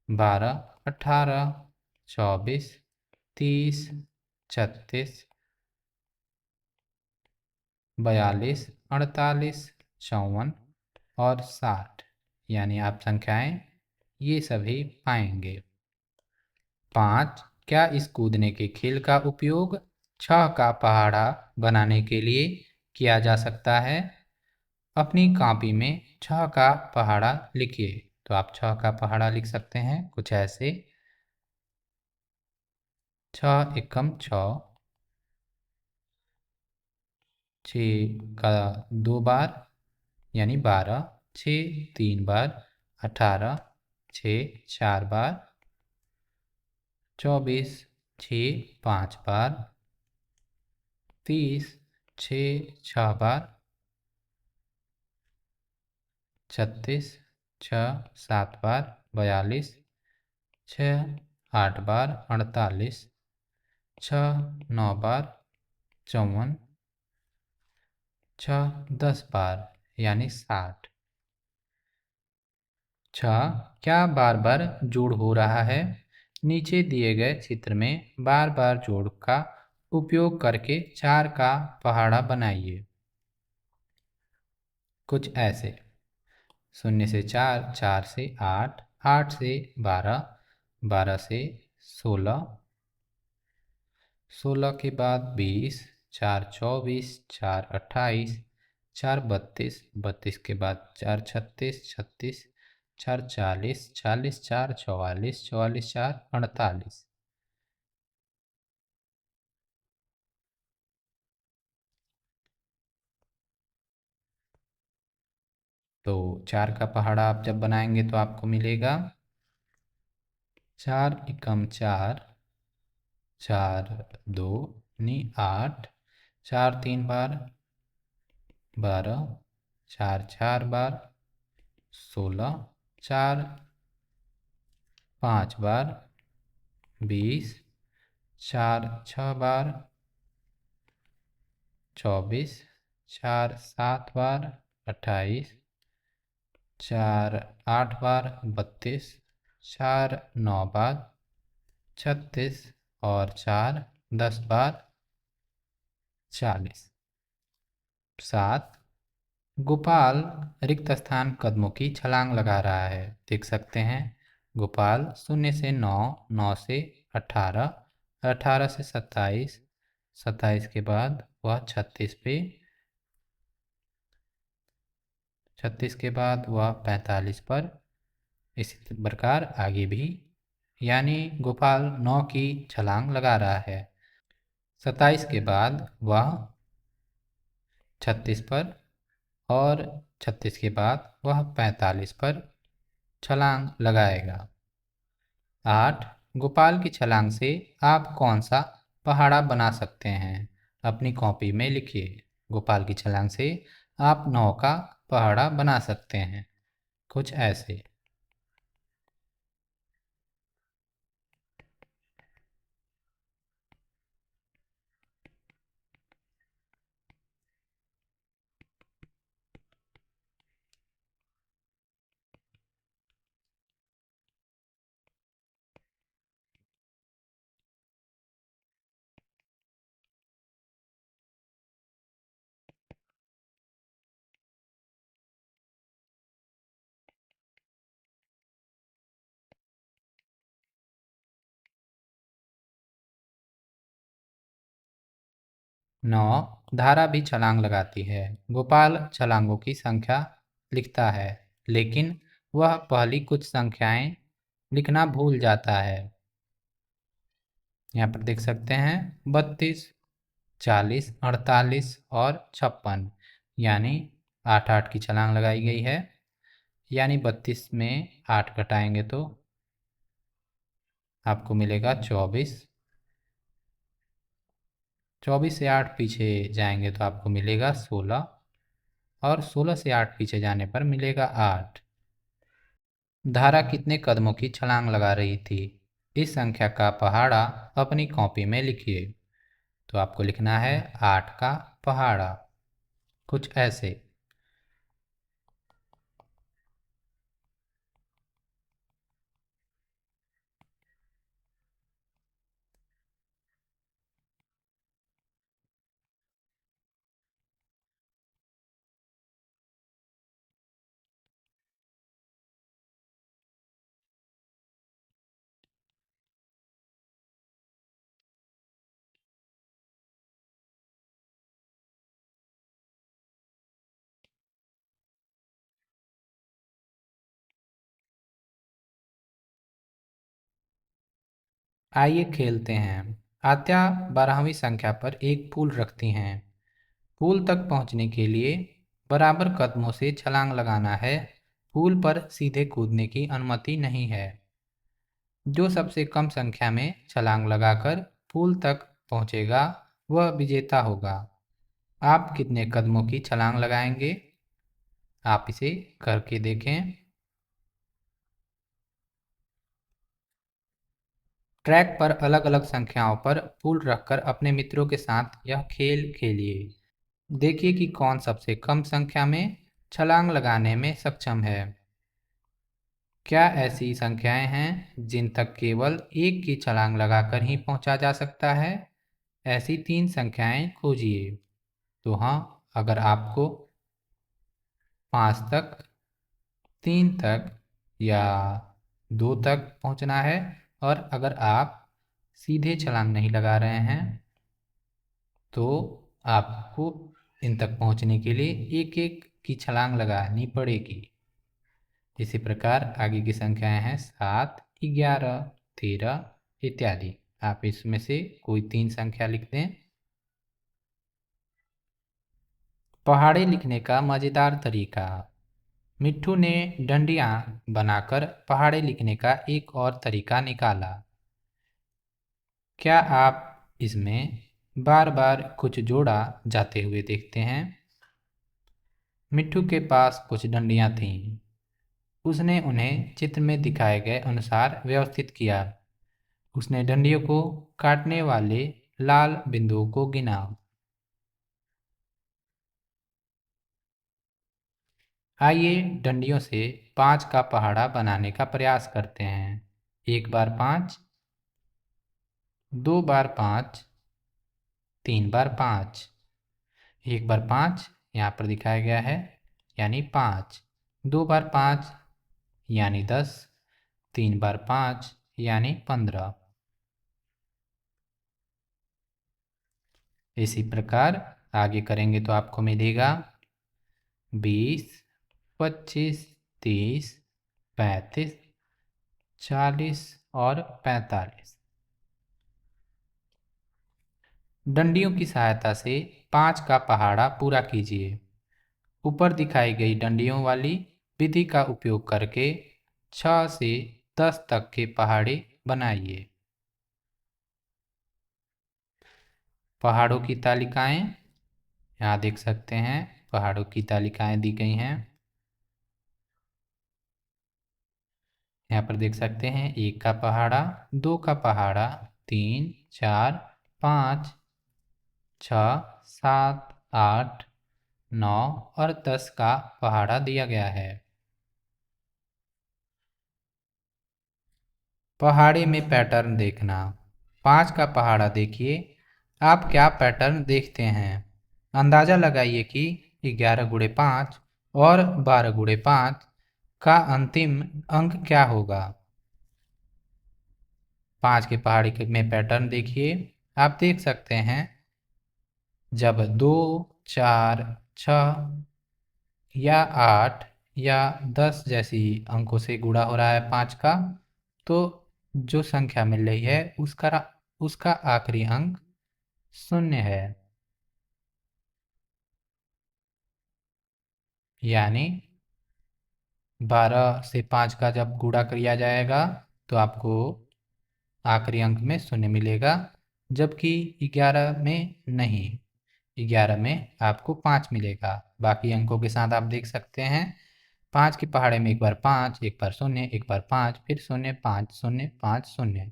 12, 18, 24, 30, 36, 42, 48, 54 और 60 यानी आप संख्याएं ये सभी पाएंगे। 5. क्या इस कूदने के खेल का उपयोग 6 का पहाड़ा बनाने के लिए किया जा सकता है? अपनी कॉपी में 6 का पहाड़ा लिखिए। तो आप 6 का पहाड़ा लिख सकते हैं कुछ ऐसे 6 एकम 6, 6 का 2 बार यानी 12, 6 3 बार 18, 6 4 बार 24, 6 5 बार 30, 6 6 बार 36, 6 7 बार 42, 6 8 बार 48, 6 9 बार 54, 6 10 बार यानी 60। 6. क्या बार बार जोड़ हो रहा है? नीचे दिए गए चित्र में बार बार जोड़ का उपयोग करके 4 का पहाड़ा बनाइए। कुछ ऐसे 0 से 4, 4 से 8, 8 से 12, 12 से 16, 16 के बाद 20, 4 24, 4 28, 4 32, 32 के बाद 4 36, 36, 4 40, 40, 4 44, 44, 4 48। तो 4 का पहाड़ा आप जब बनाएंगे तो आपको मिलेगा 4 एकम 4, 4 2 यानी 8, 4 3 बार 12, 4 4 बार 16, 4 5 बार 20, 4 6 बार 24, 4 7 बार 28, 4 8 बार 32, 4 9 बार 36 और 4 10 बार 40। 7। गोपाल रिक्त स्थान कदमों की छलांग लगा रहा है। देख सकते हैं गोपाल 0 से 9, 9 से 18, 18 से 27, 27 के बाद वह 36 पे, 36 के बाद वह 45 पर, इसी प्रकार आगे भी, यानी गोपाल 9 की छलांग लगा रहा है। 27 के बाद वह 36 पर और 36 के बाद वह 45 पर छलांग लगाएगा। 8। गोपाल की छलांग से आप कौन सा पहाड़ा बना सकते हैं? अपनी कॉपी में लिखिए। गोपाल की छलांग से आप 9 का पहाड़ा बना सकते हैं, कुछ ऐसे। 9। धारा भी छलांग लगाती है। गोपाल छलांगों की संख्या लिखता है, लेकिन वह पहली कुछ संख्याएं लिखना भूल जाता है। यहाँ पर देख सकते हैं 32, 40, 48 और 56, यानी 8 8 की छलांग लगाई गई है। यानी 32 में 8 घटाएंगे तो आपको मिलेगा 24, 24 से 8 पीछे जाएंगे तो आपको मिलेगा 16, और 16 से 8 पीछे जाने पर मिलेगा 8। धारा कितने कदमों की छलांग लगा रही थी? इस संख्या का पहाड़ा अपनी कॉपी में लिखिए। तो आपको लिखना है 8 का पहाड़ा, कुछ ऐसे। आइए खेलते हैं। आत्या 12वीं संख्या पर एक फूल रखती हैं। फूल तक पहुंचने के लिए बराबर कदमों से छलांग लगाना है। फूल पर सीधे कूदने की अनुमति नहीं है। जो सबसे कम संख्या में छलांग लगाकर फूल तक पहुंचेगा वह विजेता होगा। आप कितने कदमों की छलांग लगाएंगे? आप इसे करके देखें। ट्रैक पर अलग अलग संख्याओं पर फूल रखकर अपने मित्रों के साथ यह खेल खेलिए। देखिए कि कौन सबसे कम संख्या में छलांग लगाने में सक्षम है। क्या ऐसी संख्याएं हैं जिन तक केवल एक की छलांग लगाकर ही पहुंचा जा सकता है? ऐसी 3 संख्याएं खोजिए। तो हाँ, अगर आपको 5 तक, 3 तक या 2 तक पहुंचना है, और अगर आप सीधे छलांग नहीं लगा रहे हैं तो आपको इन तक पहुंचने के लिए एक एक की छलांग लगानी पड़ेगी। इसी प्रकार आगे की संख्याएं हैं 7, 11, 13 इत्यादि। आप इसमें से कोई 3 संख्या लिख दें। पहाड़े लिखने का मज़ेदार तरीका। मिट्ठू ने डंडियाँ बनाकर पहाड़े लिखने का एक और तरीका निकाला। क्या आप इसमें बार बार कुछ जोड़ा जाते हुए देखते हैं? मिट्ठू के पास कुछ डंडियाँ थीं। उसने उन्हें चित्र में दिखाए गए अनुसार व्यवस्थित किया। उसने डंडियों को काटने वाले लाल बिंदुओं को गिना। आइए डंडियों से 5 का पहाड़ा बनाने का प्रयास करते हैं। 1 बार 5, 2 बार 5, 3 बार 5, 1 बार 5, यहाँ पर दिखाया गया है, यानी 5। 2 बार 5 यानी 10, 3 बार 5 यानी 15। इसी प्रकार आगे करेंगे तो आपको मिलेगा 20, 25, 30, 35, 40 और 45। डंडियों की सहायता से 5 का पहाड़ा पूरा कीजिए। ऊपर दिखाई गई डंडियों वाली विधि का उपयोग करके 6 से 10 तक के पहाड़े बनाइए। पहाड़ों की तालिकाएं यहाँ देख सकते हैं, पहाड़ों की तालिकाएं दी गई हैं। यहाँ पर देख सकते हैं 1 का पहाड़ा, 2 का पहाड़ा, 3, 4, 5, 6, 7, 8, 9 और 10 का पहाड़ा दिया गया है। पहाड़े में पैटर्न देखना। 5 का पहाड़ा देखिए, आप क्या पैटर्न देखते हैं? अंदाज़ा लगाइए कि 11 गुणे 5 और 12 गुणे 5 का अंतिम अंक क्या होगा। 5 के पहाड़े में पैटर्न देखिए, आप देख सकते हैं जब 2, 4, 6 या 8 या 10 जैसी अंकों से गुणा हो रहा है 5 का, तो जो संख्या मिल रही है उसका आखिरी अंक 0 है। यानी 12 से 5 का जब गुणा किया जाएगा तो आपको आखिरी अंक में 0 मिलेगा, जबकि 11 में नहीं, 11 में आपको 5 मिलेगा। बाकी अंकों के साथ आप देख सकते हैं 5 के पहाड़े में एक बार 5, एक बार 0, एक बार 5, फिर 0, 5, 0, 5, 0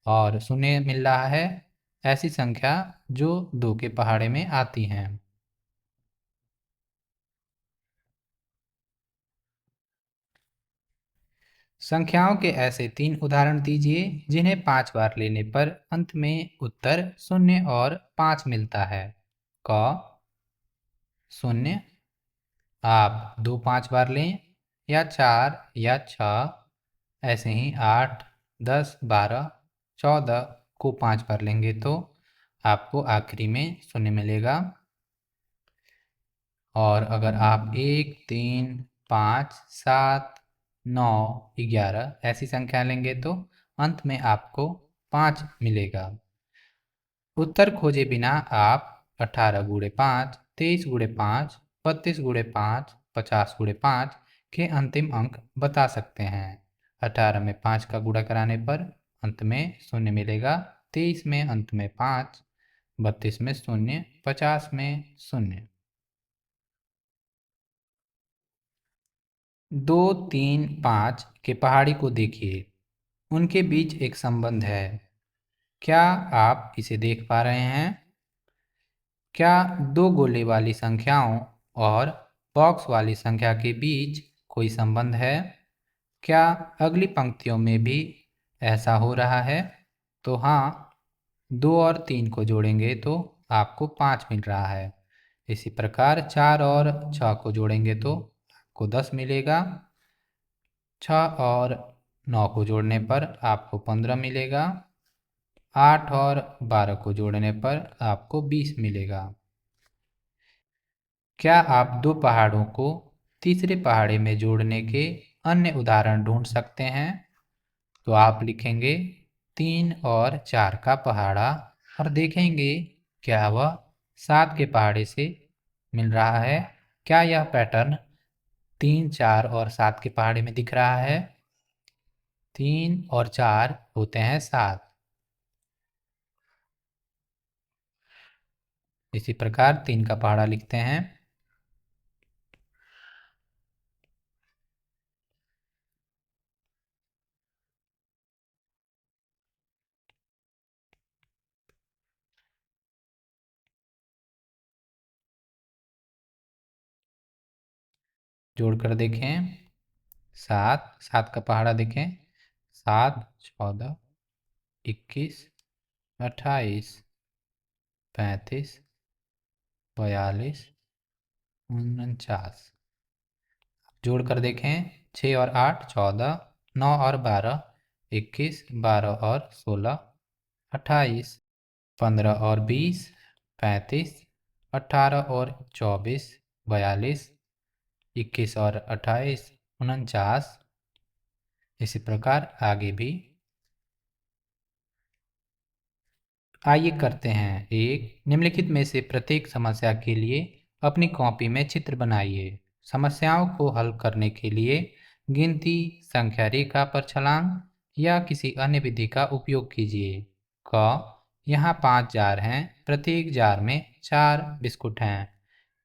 और 0 मिल रहा है ऐसी संख्या जो 2 के पहाड़े में आती हैं। संख्याओं के ऐसे 3 उदाहरण दीजिए जिन्हें 5 बार लेने पर अंत में उत्तर 0 और 5 मिलता है। क 0, आप 2 5 बार लें या 4 या 6, ऐसे ही 8, 10, 12, 14 को 5 बार लेंगे तो आपको आखिरी में 0 मिलेगा। और अगर आप 1, 3, 5, 7, 9, 11 ऐसी संख्या लेंगे तो अंत में आपको 5 मिलेगा। उत्तर खोजे बिना आप 18 गुणे 5, 23 गुणे 5, 32 गुणे 5, 50 गुणे 5 के अंतिम अंक बता सकते हैं। 18 में 5 का गुणा कराने पर अंत में 0 मिलेगा, 23 में अंत में 5, 32 में 0, 50 में 0। 2, 3, 5 के पहाड़ी को देखिए, उनके बीच एक संबंध है। क्या आप इसे देख पा रहे हैं? क्या दो गोले वाली संख्याओं और बॉक्स वाली संख्या के बीच कोई संबंध है? क्या अगली पंक्तियों में भी ऐसा हो रहा है? तो हाँ, 2 और 3 को जोड़ेंगे तो आपको 5 मिल रहा है। इसी प्रकार 4 और 6 को जोड़ेंगे तो आपको 10 मिलेगा। 6 और 9 को जोड़ने पर आपको 15 मिलेगा। 8 और 12 को जोड़ने पर आपको 20 मिलेगा। क्या आप दो पहाड़ों को तीसरे पहाड़े में जोड़ने के अन्य उदाहरण ढूंढ सकते हैं? तो आप लिखेंगे 3 और 4 का पहाड़ा और देखेंगे क्या वह 7 के पहाड़े से मिल रहा है। क्या यह पैटर्न 3, 4 और 7 के पहाड़े में दिख रहा है? 3 और 4 होते हैं 7। इसी प्रकार 3 का पहाड़ा लिखते हैं। जोड़कर देखें, 7, 7 का पहाड़ा देखें, 7, 14, 21, 28, 35, 42, 49। जोड़ कर देखें, 6 और 8 14, 9 और 12 21, 12 और 16 28, 15 और 20 35, 18 और 24 42, 21 और 28 49। इसी प्रकार आगे भी। आइए करते हैं। एक, निम्नलिखित में से प्रत्येक समस्या के लिए अपनी कॉपी में चित्र बनाइए। समस्याओं को हल करने के लिए गिनती, संख्या रेखा पर छलांग या किसी अन्य विधि का उपयोग कीजिए। क, यहाँ 5 जार हैं, प्रत्येक जार में 4 बिस्कुट हैं।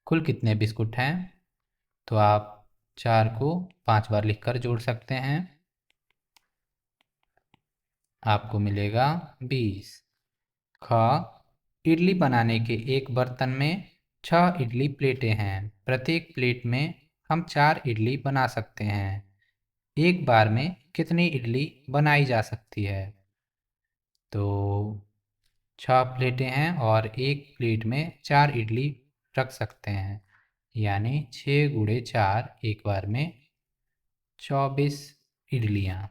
कुल कितने बिस्कुट हैं? तो आप 4 को 5 बार लिखकर जोड़ सकते हैं, आपको मिलेगा 20। ख, इडली बनाने के एक बर्तन में 6 इडली प्लेटें हैं। प्रत्येक प्लेट में हम 4 इडली बना सकते हैं। एक बार में कितनी इडली बनाई जा सकती है? तो 6 प्लेटें हैं और एक प्लेट में 4 इडली रख सकते हैं, यानी 6 गुणे 4, एक बार में 24 इडलियाँ।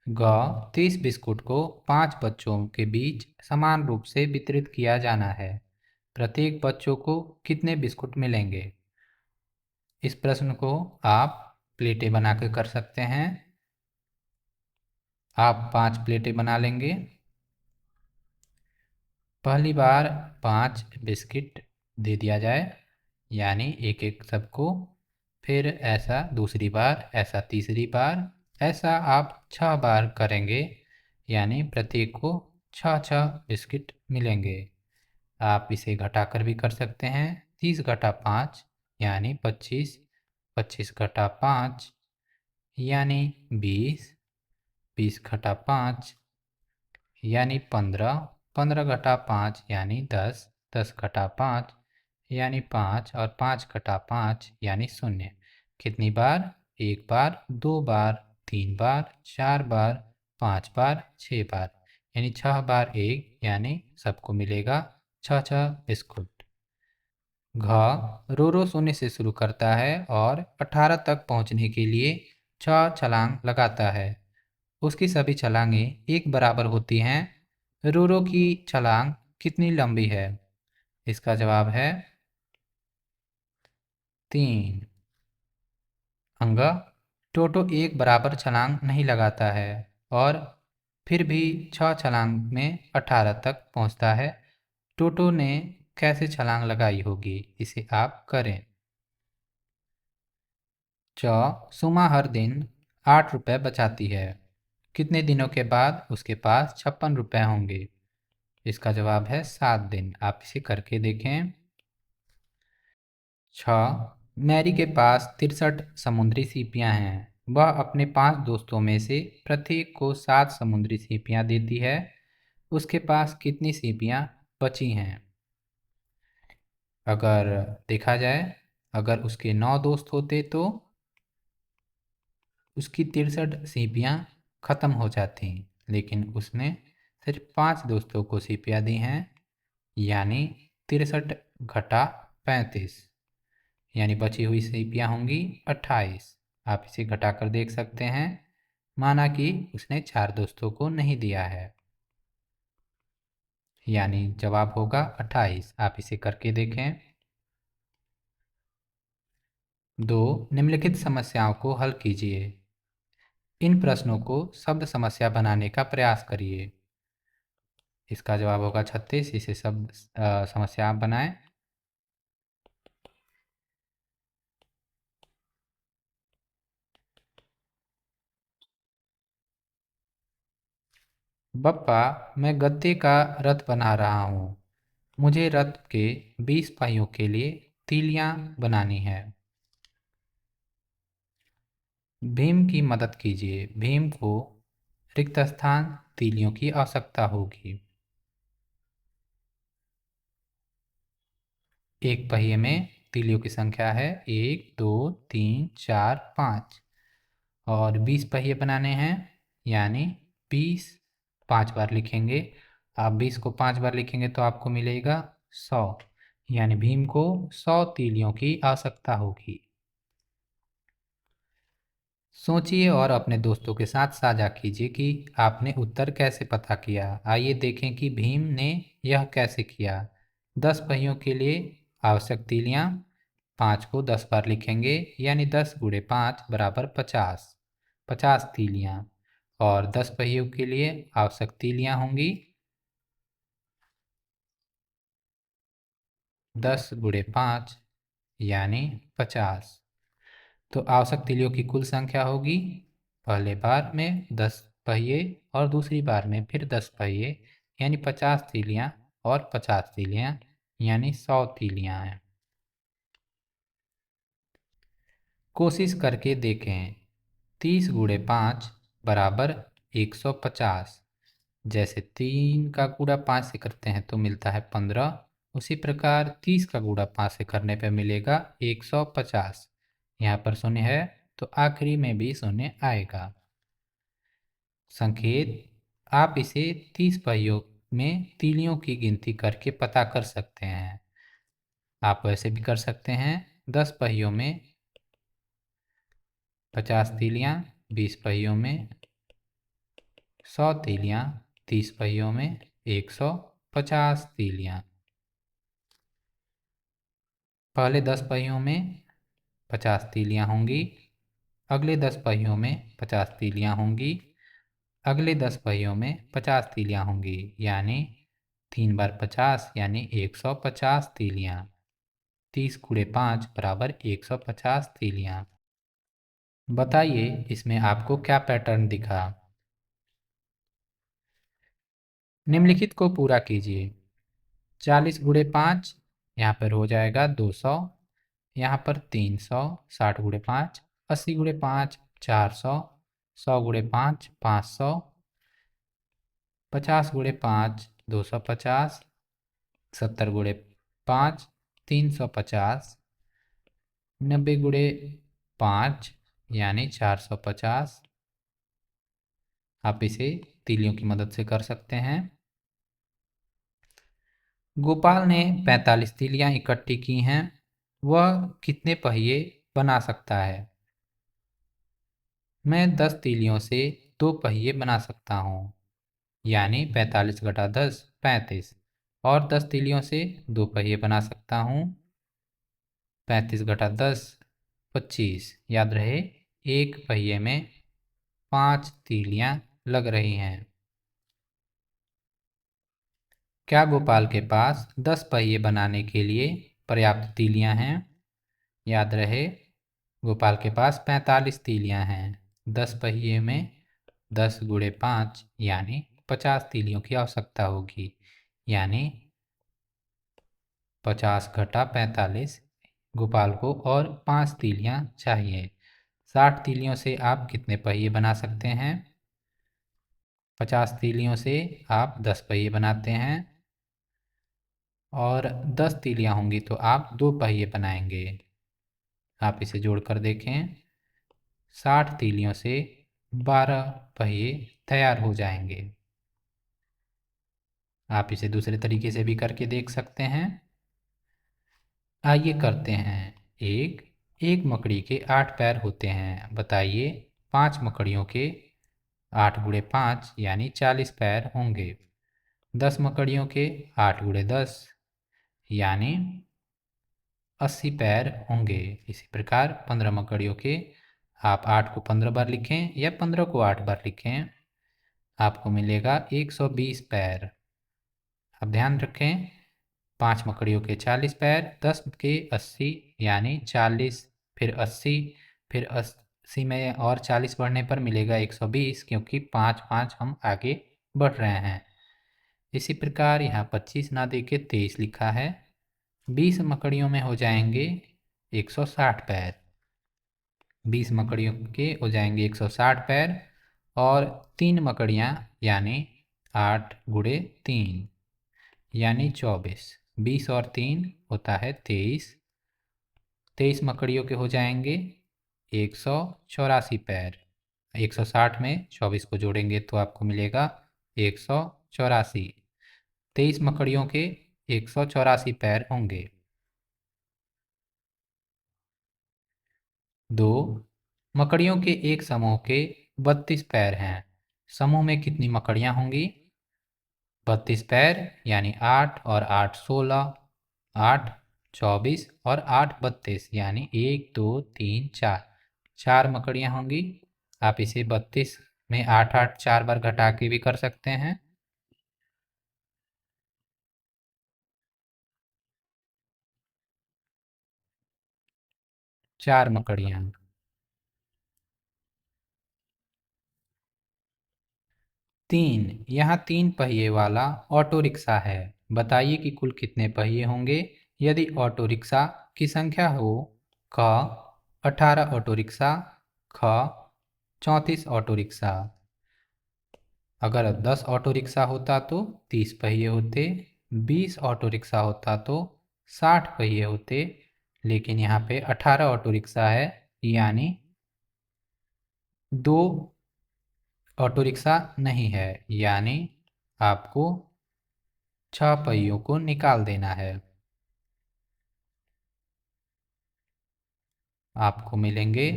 ग, 30 बिस्कुट को 5 बच्चों के बीच समान रूप से वितरित किया जाना है। प्रत्येक बच्चों को कितने बिस्कुट मिलेंगे? इस प्रश्न को आप प्लेटें बनाकर कर सकते हैं। आप 5 प्लेटें बना लेंगे। पहली बार 5 बिस्किट दे दिया जाए, यानी एक एक सबको। फिर ऐसा दूसरी बार, ऐसा तीसरी बार, ऐसा आप 6 बार करेंगे, यानी प्रत्येक को 6 बिस्किट मिलेंगे। आप इसे घटाकर भी कर सकते हैं। 30 घटा 5 यानी 25, 25 घटा 5 यानी 20, 20 घटा 5 यानी 15, 15 घटा 5 यानी 10, 10 घटा 5 यानी 5 और 5 घटा 5 यानी 0। कितनी बार? एक बार, 2 बार, 3 बार, 4 बार, 5 बार, 6 बार, यानी 6 बार एक, यानी सबको मिलेगा 6 बिस्कुट। घ, रो शून्य से शुरू करता है और 18 तक पहुंचने के लिए 6 छलांग लगाता है। उसकी सभी छलांगें एक बराबर होती हैं। रो की छलांग कितनी लंबी है? इसका जवाब है 3। अंग, टोटो एक बराबर छलांग नहीं लगाता है और फिर भी 6 छलांग में 18 तक पहुंचता है। टोटो ने कैसे छलांग लगाई होगी, इसे आप करें। च, सुमा हर दिन 8 रुपये बचाती है। कितने दिनों के बाद उसके पास 56 रुपये होंगे? इसका जवाब है 7 दिन। आप इसे करके देखें। 6, मैरी के पास 63 समुद्री सीपियां हैं। वह अपने 5 दोस्तों में से प्रत्येक को 7 समुद्री सीपियां देती है। उसके पास कितनी सीपियां बची हैं? अगर देखा जाए, अगर उसके 9 दोस्त होते तो उसकी 63 सीपियां खत्म हो जाती, लेकिन उसने सिर्फ 5 दोस्तों को सीपियां दी हैं, यानी 63 घटा 35, यानी बची हुई सीपियां होंगी 28। आप इसे घटाकर देख सकते हैं। माना कि उसने 4 दोस्तों को नहीं दिया है, यानी जवाब होगा 28। आप इसे करके देखें। 2, निम्नलिखित समस्याओं को हल कीजिए। इन प्रश्नों को शब्द समस्या बनाने का प्रयास करिए। इसका जवाब होगा 36। इसे शब्द समस्या आप बनाएं। बप्पा, मैं गत्ते का रथ बना रहा हूँ। मुझे रथ के 20 पहियों के लिए तीलियां बनानी है। भीम की मदद कीजिए। भीम को रिक्त स्थान तीलियों की आवश्यकता होगी। एक पहिए में तीलियों की संख्या है 1 2 3 4 5 और 20 पहिए बनाने हैं, यानी 20 5 बार लिखेंगे। आप 20 को 5 बार लिखेंगे तो आपको मिलेगा 100, यानी भीम को 100 तीलियों की आवश्यकता होगी। सोचिए और अपने दोस्तों के साथ साझा कीजिए कि आपने उत्तर कैसे पता किया। आइए देखें कि भीम ने यह कैसे किया। 10 पहियों के लिए आवश्यक तीलियां, 5 को 10 बार लिखेंगे, यानी 10 गुणे 5 बराबर 50, 50 तीलियां। और 10 पहियों के लिए आवश्यक तीलियां होंगी 10 गुणे 5 यानी 50। तो आवश्यक तीलियों की कुल संख्या होगी, पहले बार में 10 पहिए और दूसरी बार में फिर 10 पहिए, यानी 50 तीलियां और 50 तीलियां, यानी 100 तीलियां हैं। कोशिश करके देखें। 30 गुणे 5 बराबर 150। जैसे 3 का गुणा 5 से करते हैं तो मिलता है 15, उसी प्रकार 30 का गुणा 5 से करने पर मिलेगा 150। यहाँ पर शून्य है तो आखिरी में भी शून्य आएगा। संकेत, आप इसे 30 पहियों में तीलियों की गिनती करके पता कर सकते हैं। आप वैसे भी कर सकते हैं। 10 पहियों में 50 तीलियां, 20 पहियों में 100 तीलियां, 30 पहियों में 150 तीलियां। पहले 10 पहियों में 50 तीलियां होंगी, अगले 10 पहियों में 50 तीलियां होंगी, अगले 10 पहियों में 50 तीलियां होंगी, यानी 3 बार 50 यानी 150 तीलियां। 30 गुणे 5 बराबर 150 तीलियां। बताइए इसमें आपको क्या पैटर्न दिखा। निम्नलिखित को पूरा कीजिए। 40 गुणे 5 यहाँ पर हो जाएगा 200, यहाँ पर 300, 60 गुणे 5 80 गुणे 5 400, 100 गुणे 5 500, 50 गुणे 5 250, 70 गुणे 5 350, 90 गुणे 5 यानी 450। आप इसे तीलियों की मदद से कर सकते हैं। गोपाल ने 45 तीलियां इकट्ठी की हैं। वह कितने पहिए बना सकता है। मैं 10 तीलियों से 2 पहिए बना सकता हूँ, यानी 45 घटा 10 35। और 10 तीलियों से 2 पहिए बना सकता हूँ, 35 घटा 10 25। याद रहे, एक पहिए में 5 तीलियां लग रही हैं। क्या गोपाल के पास 10 पहिए बनाने के लिए पर्याप्त तीलियां हैं। याद रहे, गोपाल के पास 45 तीलियां हैं। 10 पहिए में 10 गुणे 5 यानी 50 तीलियों की आवश्यकता होगी, यानी 50 घटा 45। गोपाल को और 5 तीलियां चाहिए। 60 तीलियों से आप कितने पहिए बना सकते हैं। 50 तीलियों से आप 10 पहिए बनाते हैं और 10 तीलियां होंगी तो आप 2 पहिए बनाएंगे। आप इसे जोड़कर देखें। 60 तीलियों से 12 पहिए तैयार हो जाएंगे। आप इसे दूसरे तरीके से भी करके देख सकते हैं। आइए करते हैं। एक मकड़ी के 8 पैर होते हैं। बताइए 5 मकड़ियों के 8 गुणे 5 यानी 40 पैर होंगे। 10 मकड़ियों के 8 गुणे 10 यानी 80 पैर होंगे। इसी प्रकार 15 मकड़ियों के आप 8 को 15 बार लिखें या 15 को 8 बार लिखें, आपको मिलेगा 120 पैर। अब ध्यान रखें, 5 मकड़ियों के 40 पैर, 10 के 80 यानी 40, फिर 80, फिर 80 में और 40 बढ़ने पर मिलेगा 120, क्योंकि 5 5 हम आगे बढ़ रहे हैं। इसी प्रकार यहाँ 25 ना दे के 23 लिखा है। 20 मकड़ियों में हो जाएंगे 160 पैर। 20 मकड़ियों के हो जाएंगे 160 पैर और 3 मकड़ियाँ यानी 8 गुणे 3 यानी 24। 20 और 3 होता है 23। 23 मकड़ियों के हो जाएंगे 184 पैर। 160 में 24 को जोड़ेंगे तो आपको मिलेगा 184। 23 मकड़ियों के 184 पैर होंगे। 2 मकड़ियों के एक समूह के 32 पैर हैं। समूह में कितनी मकड़ियां होंगी? 32 पैर यानी 8 और 8 16, 8 24 और 8 32 यानी 1 2 3 4, 4 मकड़ियां होंगी। आप इसे 32 में 8 8 4 बार घटा के भी कर सकते हैं। 4 मकड़ियां। 3 यहाँ 3 पहिए वाला ऑटो रिक्शा है। बताइए कि कुल कितने पहिए होंगे? यदि ऑटो रिक्शा की संख्या हो क 18 ऑटो रिक्शा, ख 34 ऑटो रिक्शा। अगर 10 ऑटो रिक्शा होता तो 30 पहिए होते, 20 ऑटो रिक्शा होता तो 60 पहिए होते, लेकिन यहाँ पे 18 ऑटो रिक्शा है, यानी 2 ऑटो रिक्शा नहीं है, यानी आपको 6 पहियों को निकाल देना है। आपको मिलेंगे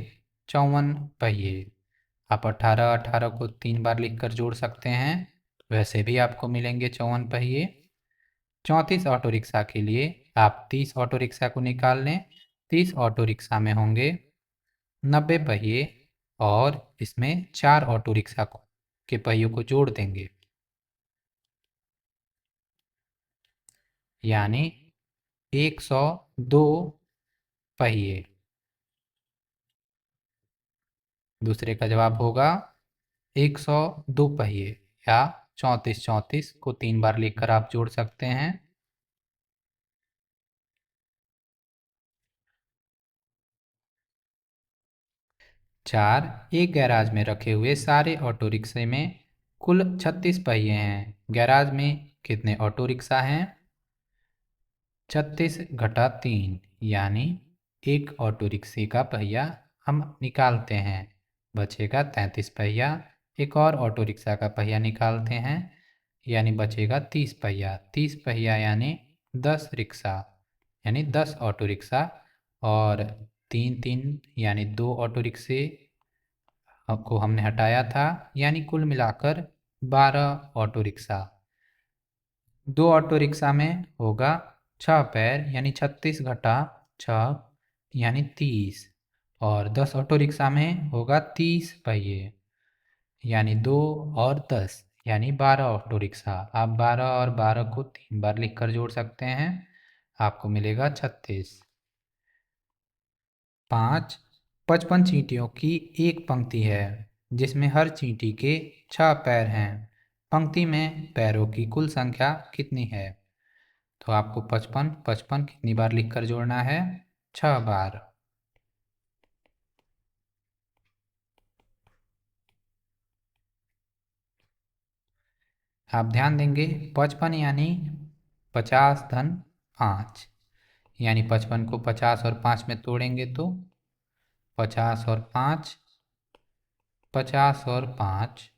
54 पहिए। आप 18 18 को 3 बार लिखकर जोड़ सकते हैं, वैसे भी आपको मिलेंगे 54 पहिए। 34 ऑटो रिक्शा के लिए आप 30 ऑटो रिक्शा को निकाल लें। 30 ऑटो रिक्शा में होंगे 90 पहिए और इसमें 4 ऑटो रिक्शा के पहियों को जोड़ देंगे, यानी 102 पहिए। दूसरे का जवाब होगा 102 पहिए, या 34 34 को 3 बार लिखकर आप जोड़ सकते हैं। 4 एक गैराज में रखे हुए सारे ऑटो रिक्शे में कुल 36 पहिए हैं। गैराज में कितने ऑटो रिक्शा हैं? 36 घटा 3, यानी एक ऑटो रिक्शे का पहिया हम निकालते हैं, बचेगा 33 पहिया। एक और ऑटो रिक्शा का पहिया निकालते हैं, यानी बचेगा 30 पहिया। 30 पहिया यानी 10 रिक्शा, यानी 10 ऑटो रिक्शा, और 3 3 यानी 2 ऑटो रिक्शे को हमने हटाया था, यानी कुल मिलाकर 12 ऑटो रिक्शा। 2 ऑटो रिक्शा में होगा 6 पैर, यानी 36 घटा 6 यानी 30, और 10 ऑटो रिक्शा में होगा 30 पहिए, यानी 2 और 10 यानी 12 ऑटो रिक्शा। आप 12 और 12 को 3 बार लिखकर जोड़ सकते हैं, आपको मिलेगा 36। 5 55 चींटियों की एक पंक्ति है, जिसमें हर चींटी के 6 पैर हैं। पंक्ति में पैरों की कुल संख्या कितनी है? तो आपको 55 55 कितनी बार लिखकर जोड़ना है? 6 बार। आप ध्यान देंगे 55 यानी 50 धन 5, यानी 55 को 50 और 5 में तोड़ेंगे तो 50 और 5, 50 और 5,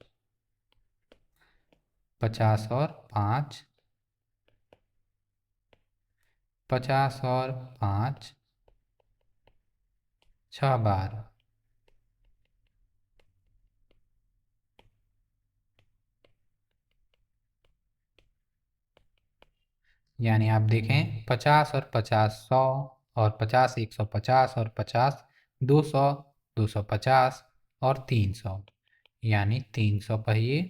50 और 5, 50 और 5, 6 बार। यानी आप देखें 50 और 50 100, और 50 150, और 50 200 250, और 300, यानी 300 पहिए,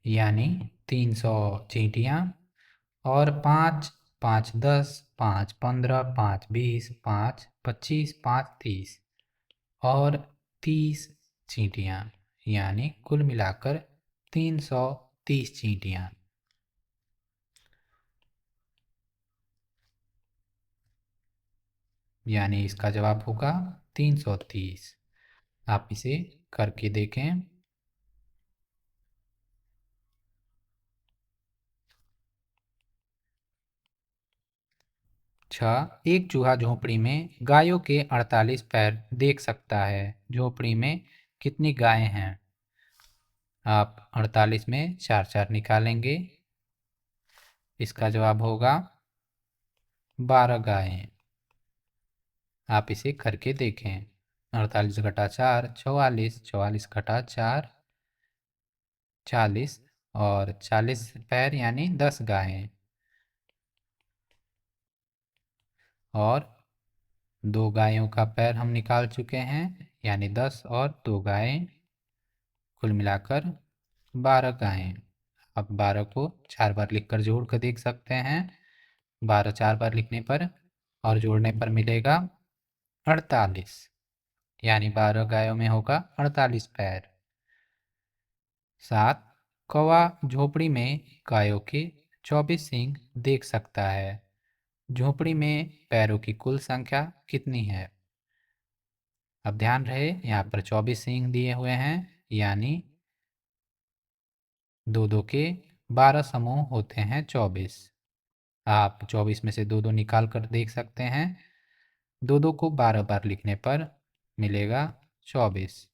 यानी 300 चींटियाँ, और 5 5 10, 5 15, 5 20, 5 25, 5 30, और 30 चींटियाँ, यानी कुल मिलाकर 330 चींटियाँ। यानी इसका जवाब होगा 330। आप इसे करके देखें। 6 एक चूहा झोंपड़ी में गायों के 48 पैर देख सकता है। झोंपड़ी में कितनी गायें हैं? आप 48 में 4 4 निकालेंगे, इसका जवाब होगा 12 गायें। आप इसे करके देखें। 48 घटा 4 44, 44 घटा 4 40 और 40 पैर यानी 10 गायें, और 2 गायों का पैर हम निकाल चुके हैं यानी 10 और 2 गायें, कुल मिलाकर 12 गायें। अब 12 को 4 बार लिखकर जोड़ कर देख सकते हैं। 12 4 बार लिखने पर और जोड़ने पर मिलेगा 48, यानी 12 गायों में होगा 48 पैर। 7 कौवा झोपड़ी में गायों के 24 सींग देख सकता है। झोपड़ी में पैरों की कुल संख्या कितनी है? अब ध्यान रहे यहाँ पर 24 सींग दिए हुए हैं, यानी 2 के 12 समूह होते हैं 24। आप 24 में से 2 निकाल कर देख सकते हैं। 2 को 12 बार लिखने पर मिलेगा 24,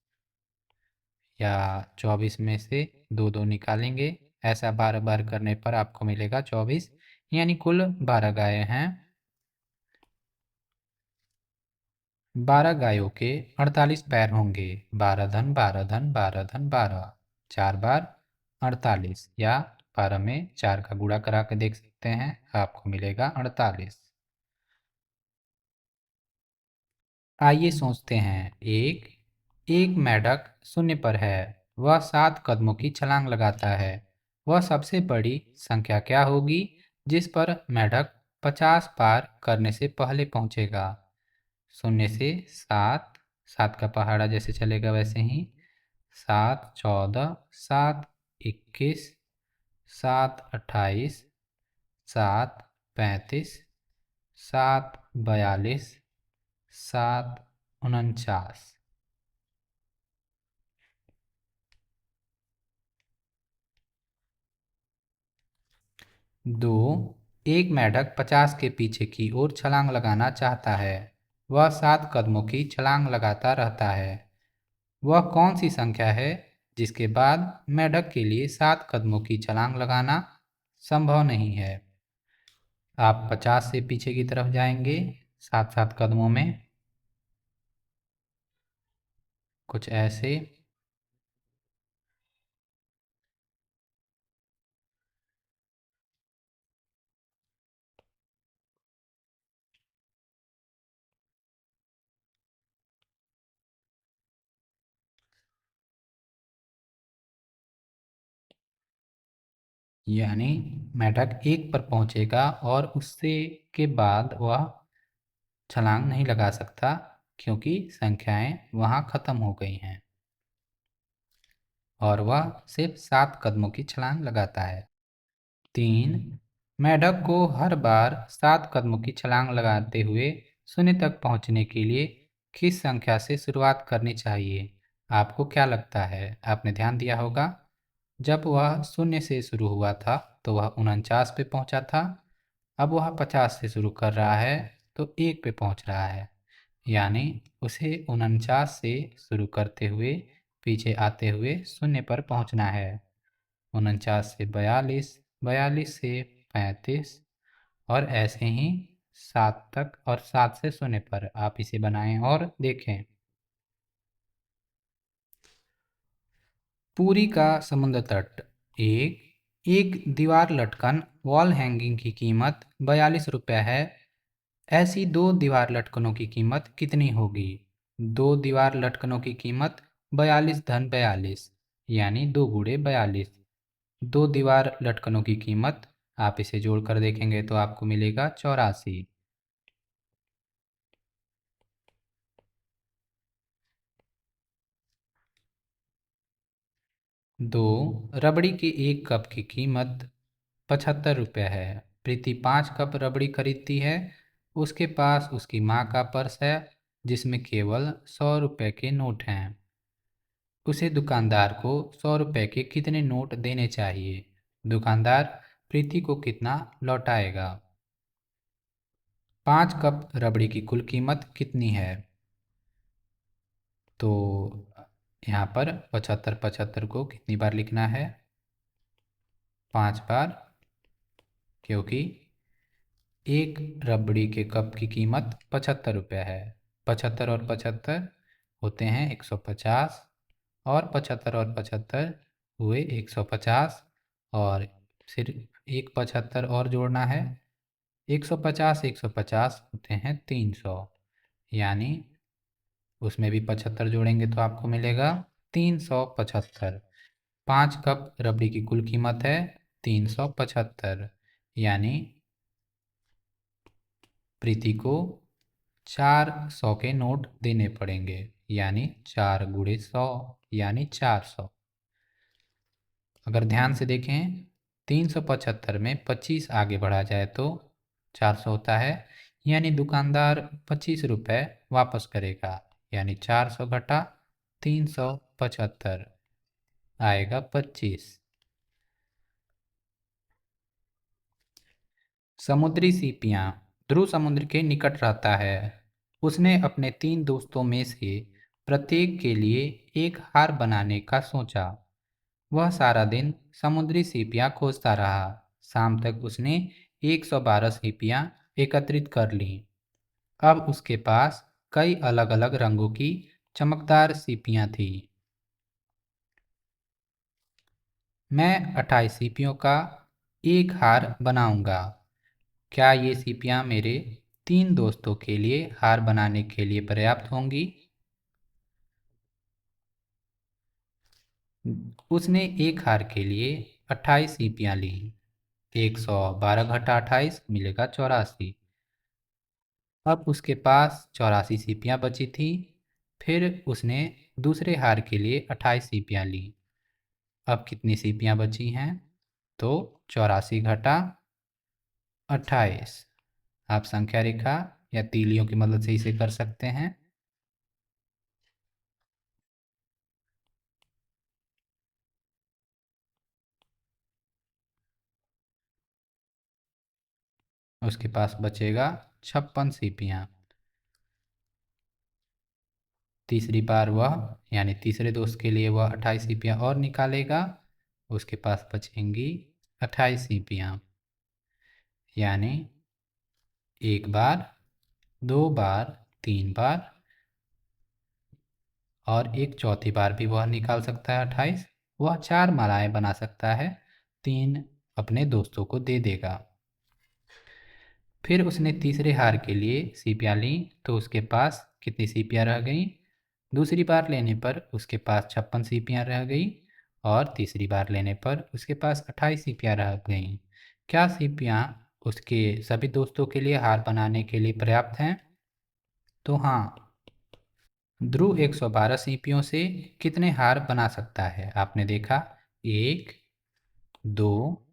या 24 में से 2 निकालेंगे, ऐसा 12 बार करने पर आपको मिलेगा 24, यानी कुल 12 गायें हैं। 12 गायों के 48 पैर होंगे। 12 धन 12 धन 12 धन 12, 4 बार 48, या 12 में 4 का गुणा करा के देख सकते हैं, आपको मिलेगा 48। आइए सोचते हैं। एक मेढक शून्य पर है। वह 7 कदमों की छलांग लगाता है। वह सबसे बड़ी संख्या क्या होगी जिस पर मेढक 50 पार करने से पहले पहुंचेगा? शून्य से 7, 7 का पहाड़ा जैसे चलेगा वैसे ही, 7 14, 7 21, 7 28, 7 35, 7 42, 7 49। 2 एक मेढक 50 के पीछे की ओर छलांग लगाना चाहता है। वह 7 कदमों की छलांग लगाता रहता है। वह कौन सी संख्या है जिसके बाद मेढक के लिए 7 कदमों की छलांग लगाना संभव नहीं है? आप 50 से पीछे की तरफ जाएंगे 7 कदमों में, कुछ ऐसे। यानी मेढक 1 पर पहुंचेगा और उससे के बाद वह छलांग नहीं लगा सकता, क्योंकि संख्याएं वहां खत्म हो गई हैं और वह सिर्फ 7 कदमों की छलांग लगाता है। 3 मेढक को हर बार 7 कदमों की छलांग लगाते हुए शून्य तक पहुंचने के लिए किस संख्या से शुरुआत करनी चाहिए? आपको क्या लगता है? आपने ध्यान दिया होगा, जब वह शून्य से शुरू हुआ था तो वह 49 पे पहुंचा था। अब वह 50 से शुरू कर रहा है तो 1 पे पहुंच रहा है, यानी उसे 49 से शुरू करते हुए पीछे आते हुए शून्य पर पहुंचना है। 49 से 42, 42 से 35, और ऐसे ही 7 तक, और 7 से शून्य पर। आप इसे बनाएं और देखें। पुरी का समुद्र तट। एक दीवार लटकन वॉल हैंगिंग की कीमत 42 रुपये है। ऐसी 2 दीवार लटकनों की कीमत कितनी होगी? 2 दीवार लटकनों की कीमत 42 धन 42, यानी 2 गुणे 42। 2 दीवार लटकनों की कीमत, आप इसे जोड़कर देखेंगे तो आपको मिलेगा 84। 2 रबड़ी के 1 कप की कीमत 75 रुपये है। प्रीति 5 कप रबड़ी खरीदती है। उसके पास उसकी माँ का पर्स है जिसमें केवल 100 रुपये के नोट हैं। उसे दुकानदार को 100 रुपये के कितने नोट देने चाहिए? दुकानदार प्रीति को कितना लौटाएगा? 5 कप रबड़ी की कुल कीमत कितनी है? तो यहाँ पर 75 75 को कितनी बार लिखना है? 5 बार, क्योंकि एक रबड़ी के कप की कीमत 75 रुपये है। 75 और 75 होते हैं 150, और 75 और 75 हुए 150, और फिर एक 75 और जोड़ना है। 150 150 होते हैं 300, यानी उसमें भी 75 जोड़ेंगे तो आपको मिलेगा 375। 5 कप रबड़ी की कुल कीमत है 375, यानी प्रीति को 400 के नोट देने पड़ेंगे, यानी 4 गुणे 100, यानी 400। अगर ध्यान से देखें, 375 में 25 आगे बढ़ा जाए तो 400 होता है, यानी दुकानदार 25 रुपये वापस करेगा, यानी 400 घटा 375 आएगा 25। समुद्री सीपियाँ। ध्रुव समुद्र के निकट रहता है। उसने अपने 3 दोस्तों में से प्रत्येक के लिए एक हार बनाने का सोचा। वह सारा दिन समुद्री सीपियाँ खोजता रहा। शाम तक उसने 112 सीपियाँ एकत्रित कर लीं। अब उसके पास कई अलग-अलग रंगों की चमकदार सीपियाँ थीं। मैं 28 सीपियों का एक हार बनाऊंगा। क्या ये सीपियाँ मेरे 3 दोस्तों के लिए हार बनाने के लिए पर्याप्त होंगी? उसने एक हार के लिए 28 सीपियाँ ली। 112 घटा 28 मिलेगा 84। अब उसके पास 84 सीपियाँ बची थी। फिर उसने दूसरे हार के लिए 28 सीपियाँ ली। अब कितनी सीपियाँ बची हैं? तो 84 घटा 28। आप संख्या रेखा या तीलियों की मदद से इसे कर सकते हैं। उसके पास बचेगा 56 सीपियाँ। तीसरी बार वह, यानी तीसरे दोस्त के लिए वह 28 सीपियाँ और निकालेगा। उसके पास बचेंगी 28 सीपियाँ, यानी एक बार, 2 बार, 3 बार और एक चौथी बार भी वह निकाल सकता है 28। वह 4 मालाएं बना सकता है, 3 अपने दोस्तों को दे देगा। फिर उसने तीसरे हार के लिए सीपियाँ लीं तो उसके पास कितनी सीपियाँ रह गईं? दूसरी बार लेने पर उसके पास 56 सीपियाँ रह गई, और तीसरी बार लेने पर उसके पास 28 सीपियाँ रह गईं। क्या सीपियाँ उसके सभी दोस्तों के लिए हार बनाने के लिए पर्याप्त हैं? तो हाँ। ध्रुव 112 सीपियों से कितने हार बना सकता है? आपने देखा 1, 2,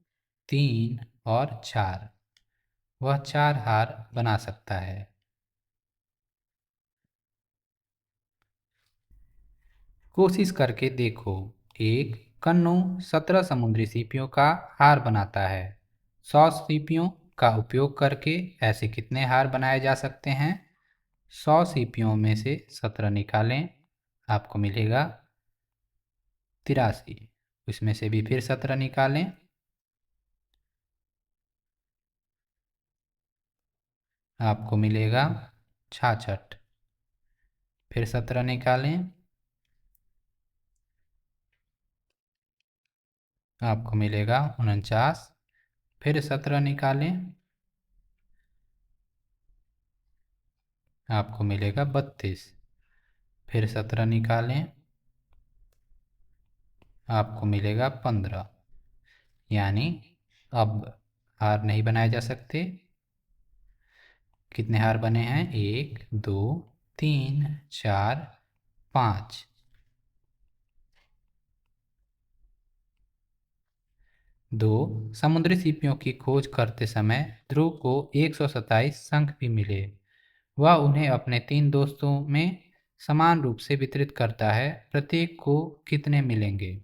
3 और 4। वह 4 हार बना सकता है। कोशिश करके देखो। एक कन्नू 17 समुद्री सीपियों का हार बनाता है। 100 सीपियों का उपयोग करके ऐसे कितने हार बनाए जा सकते हैं? 100 सीपियों में से 17 निकालें, आपको मिलेगा 83। उसमें से भी फिर 17 निकालें, आपको मिलेगा 66। फिर 17 निकालें, आपको मिलेगा 49। फिर 17 निकालें, आपको मिलेगा 32। फिर 17 निकालें, आपको मिलेगा 15। यानी अब हार नहीं बनाए जा सकते। कितने हार बने हैं? 1, 2, 3, 4, 5। दो समुद्री सीपियों की खोज करते समय ध्रुव को 127 शंख भी मिले। वह उन्हें अपने 3 दोस्तों में समान रूप से वितरित करता है। प्रत्येक को कितने मिलेंगे?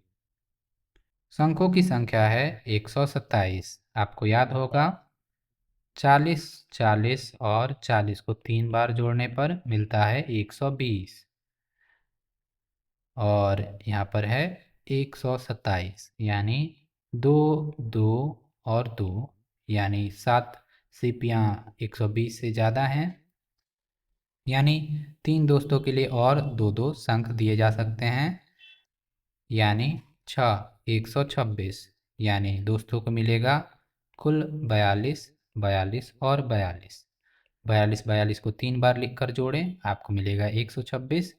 शंखों की संख्या है 127। आपको याद होगा 40, 40 और 40 को 3 बार जोड़ने पर मिलता है 120। और यहाँ पर है 127, यानी 2 2 और 2, यानी 7 सीपियाँ 120 से ज़्यादा हैं, यानी 3 दोस्तों के लिए और 2 अंक दिए जा सकते हैं, यानी 126, यानी दोस्तों को मिलेगा कुल 42 42 और 42। 42 42 को 3 बार लिखकर जोड़ें, आपको मिलेगा 126।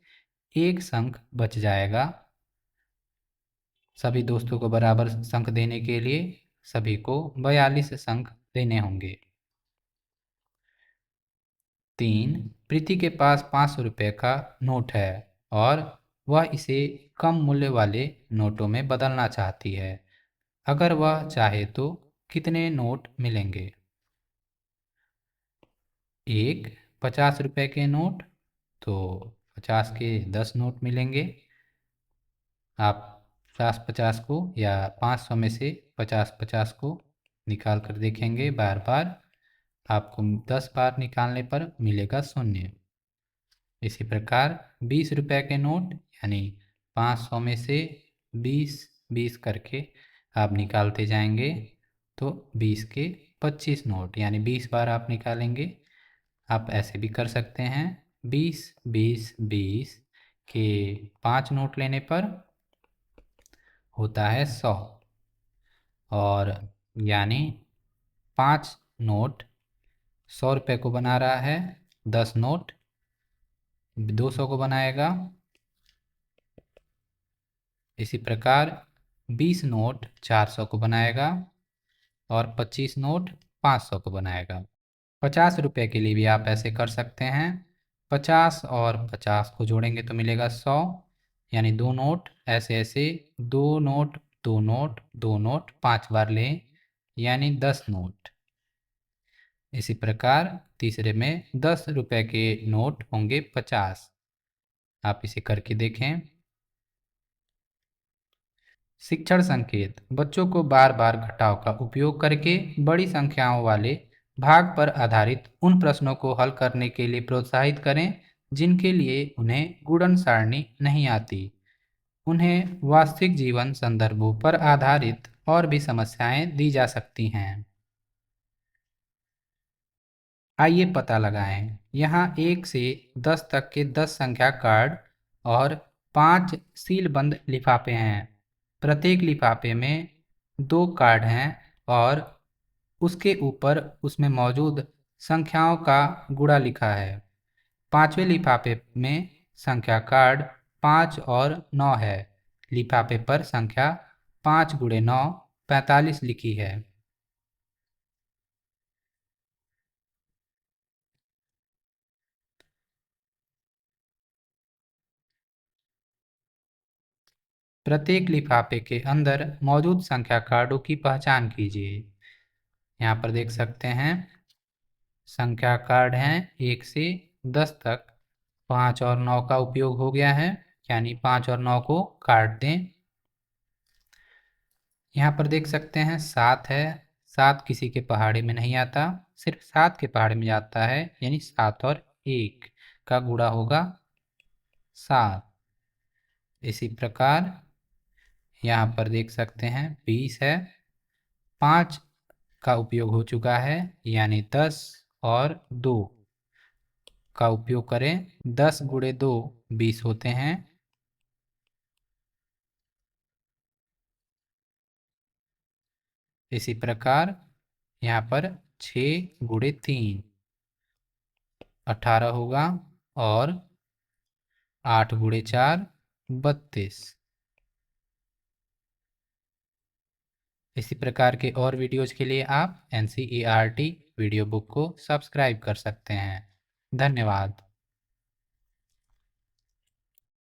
एक अंक बच जाएगा। सभी दोस्तों को बराबर अंक देने के लिए सभी को 42 अंक देने होंगे। 3 प्रीति के पास 500 रुपये का नोट है और वह इसे कम मूल्य वाले नोटों में बदलना चाहती है। अगर वह चाहे तो कितने नोट मिलेंगे? 1 50 रुपये के नोट, तो 50 के 10 नोट मिलेंगे। आप 50-50 को या 500 में से 50-50 को निकाल कर देखेंगे बार बार, आपको 10 बार निकालने पर मिलेगा 0। इसी प्रकार 20 रुपये के नोट, यानी 500 में से 20 करके आप निकालते जाएंगे, तो 20 के 25 नोट, यानी 20 बार आप निकालेंगे। आप ऐसे भी कर सकते हैं, 20 20 20 के 5 नोट लेने पर होता है 100, और यानी 5 नोट 100 रुपये को बना रहा है, 10 नोट 200 को बनाएगा। इसी प्रकार 20 नोट 400 को बनाएगा और 25 नोट 500 को बनाएगा। 50 रुपये के लिए भी आप ऐसे कर सकते हैं। 50 और 50 को जोड़ेंगे तो मिलेगा 100, यानी 2 नोट ऐसे ऐसे 2 नोट 2 नोट 2 नोट 5 बार लें, यानी 10 नोट। इसी प्रकार तीसरे में 10 रुपये के नोट होंगे 50। आप इसे करके देखें। शिक्षण संकेत: बच्चों को बार बार घटाव का उपयोग करके बड़ी संख्याओं वाले भाग पर आधारित उन प्रश्नों को हल करने के लिए प्रोत्साहित करें जिनके लिए उन्हें गुणन सारणी नहीं आती। उन्हें वास्तविक जीवन संदर्भों पर आधारित और भी समस्याएं दी जा सकती हैं। आइए पता लगाएं। यहाँ 1 से 10 तक के 10 संख्या कार्ड और 5 सीलबंद लिफाफे हैं। प्रत्येक लिफाफे में 2 कार्ड हैं और उसके ऊपर उसमें मौजूद संख्याओं का गुणा लिखा है। 5वें लिफाफे में संख्या कार्ड 5 और 9 है। लिफाफे पर संख्या 5 गुणे 9 45 लिखी है। प्रत्येक लिफाफे के अंदर मौजूद संख्या कार्डों की पहचान कीजिए। यहाँ पर देख सकते हैं संख्या कार्ड हैं 1 से 10 तक। 5 और 9 का उपयोग हो गया है, यानी 5 और 9 को काट दें। यहाँ पर देख सकते हैं 7 है। 7 किसी के पहाड़ी में नहीं आता, सिर्फ 7 के पहाड़ी में आता है, यानी 7 और 1 का गुणा होगा 7। इसी प्रकार यहाँ पर देख सकते हैं 20 है। 5 का उपयोग हो चुका है, यानी 10 और 2 का उपयोग करें। 10 गुणे 2 20 होते हैं। इसी प्रकार यहाँ पर 6 गुणे 3 18 होगा और 8 गुणे 4 32। इसी प्रकार के और वीडियोज के लिए आप NCERT वीडियो बुक को सब्सक्राइब कर सकते हैं। धन्यवाद।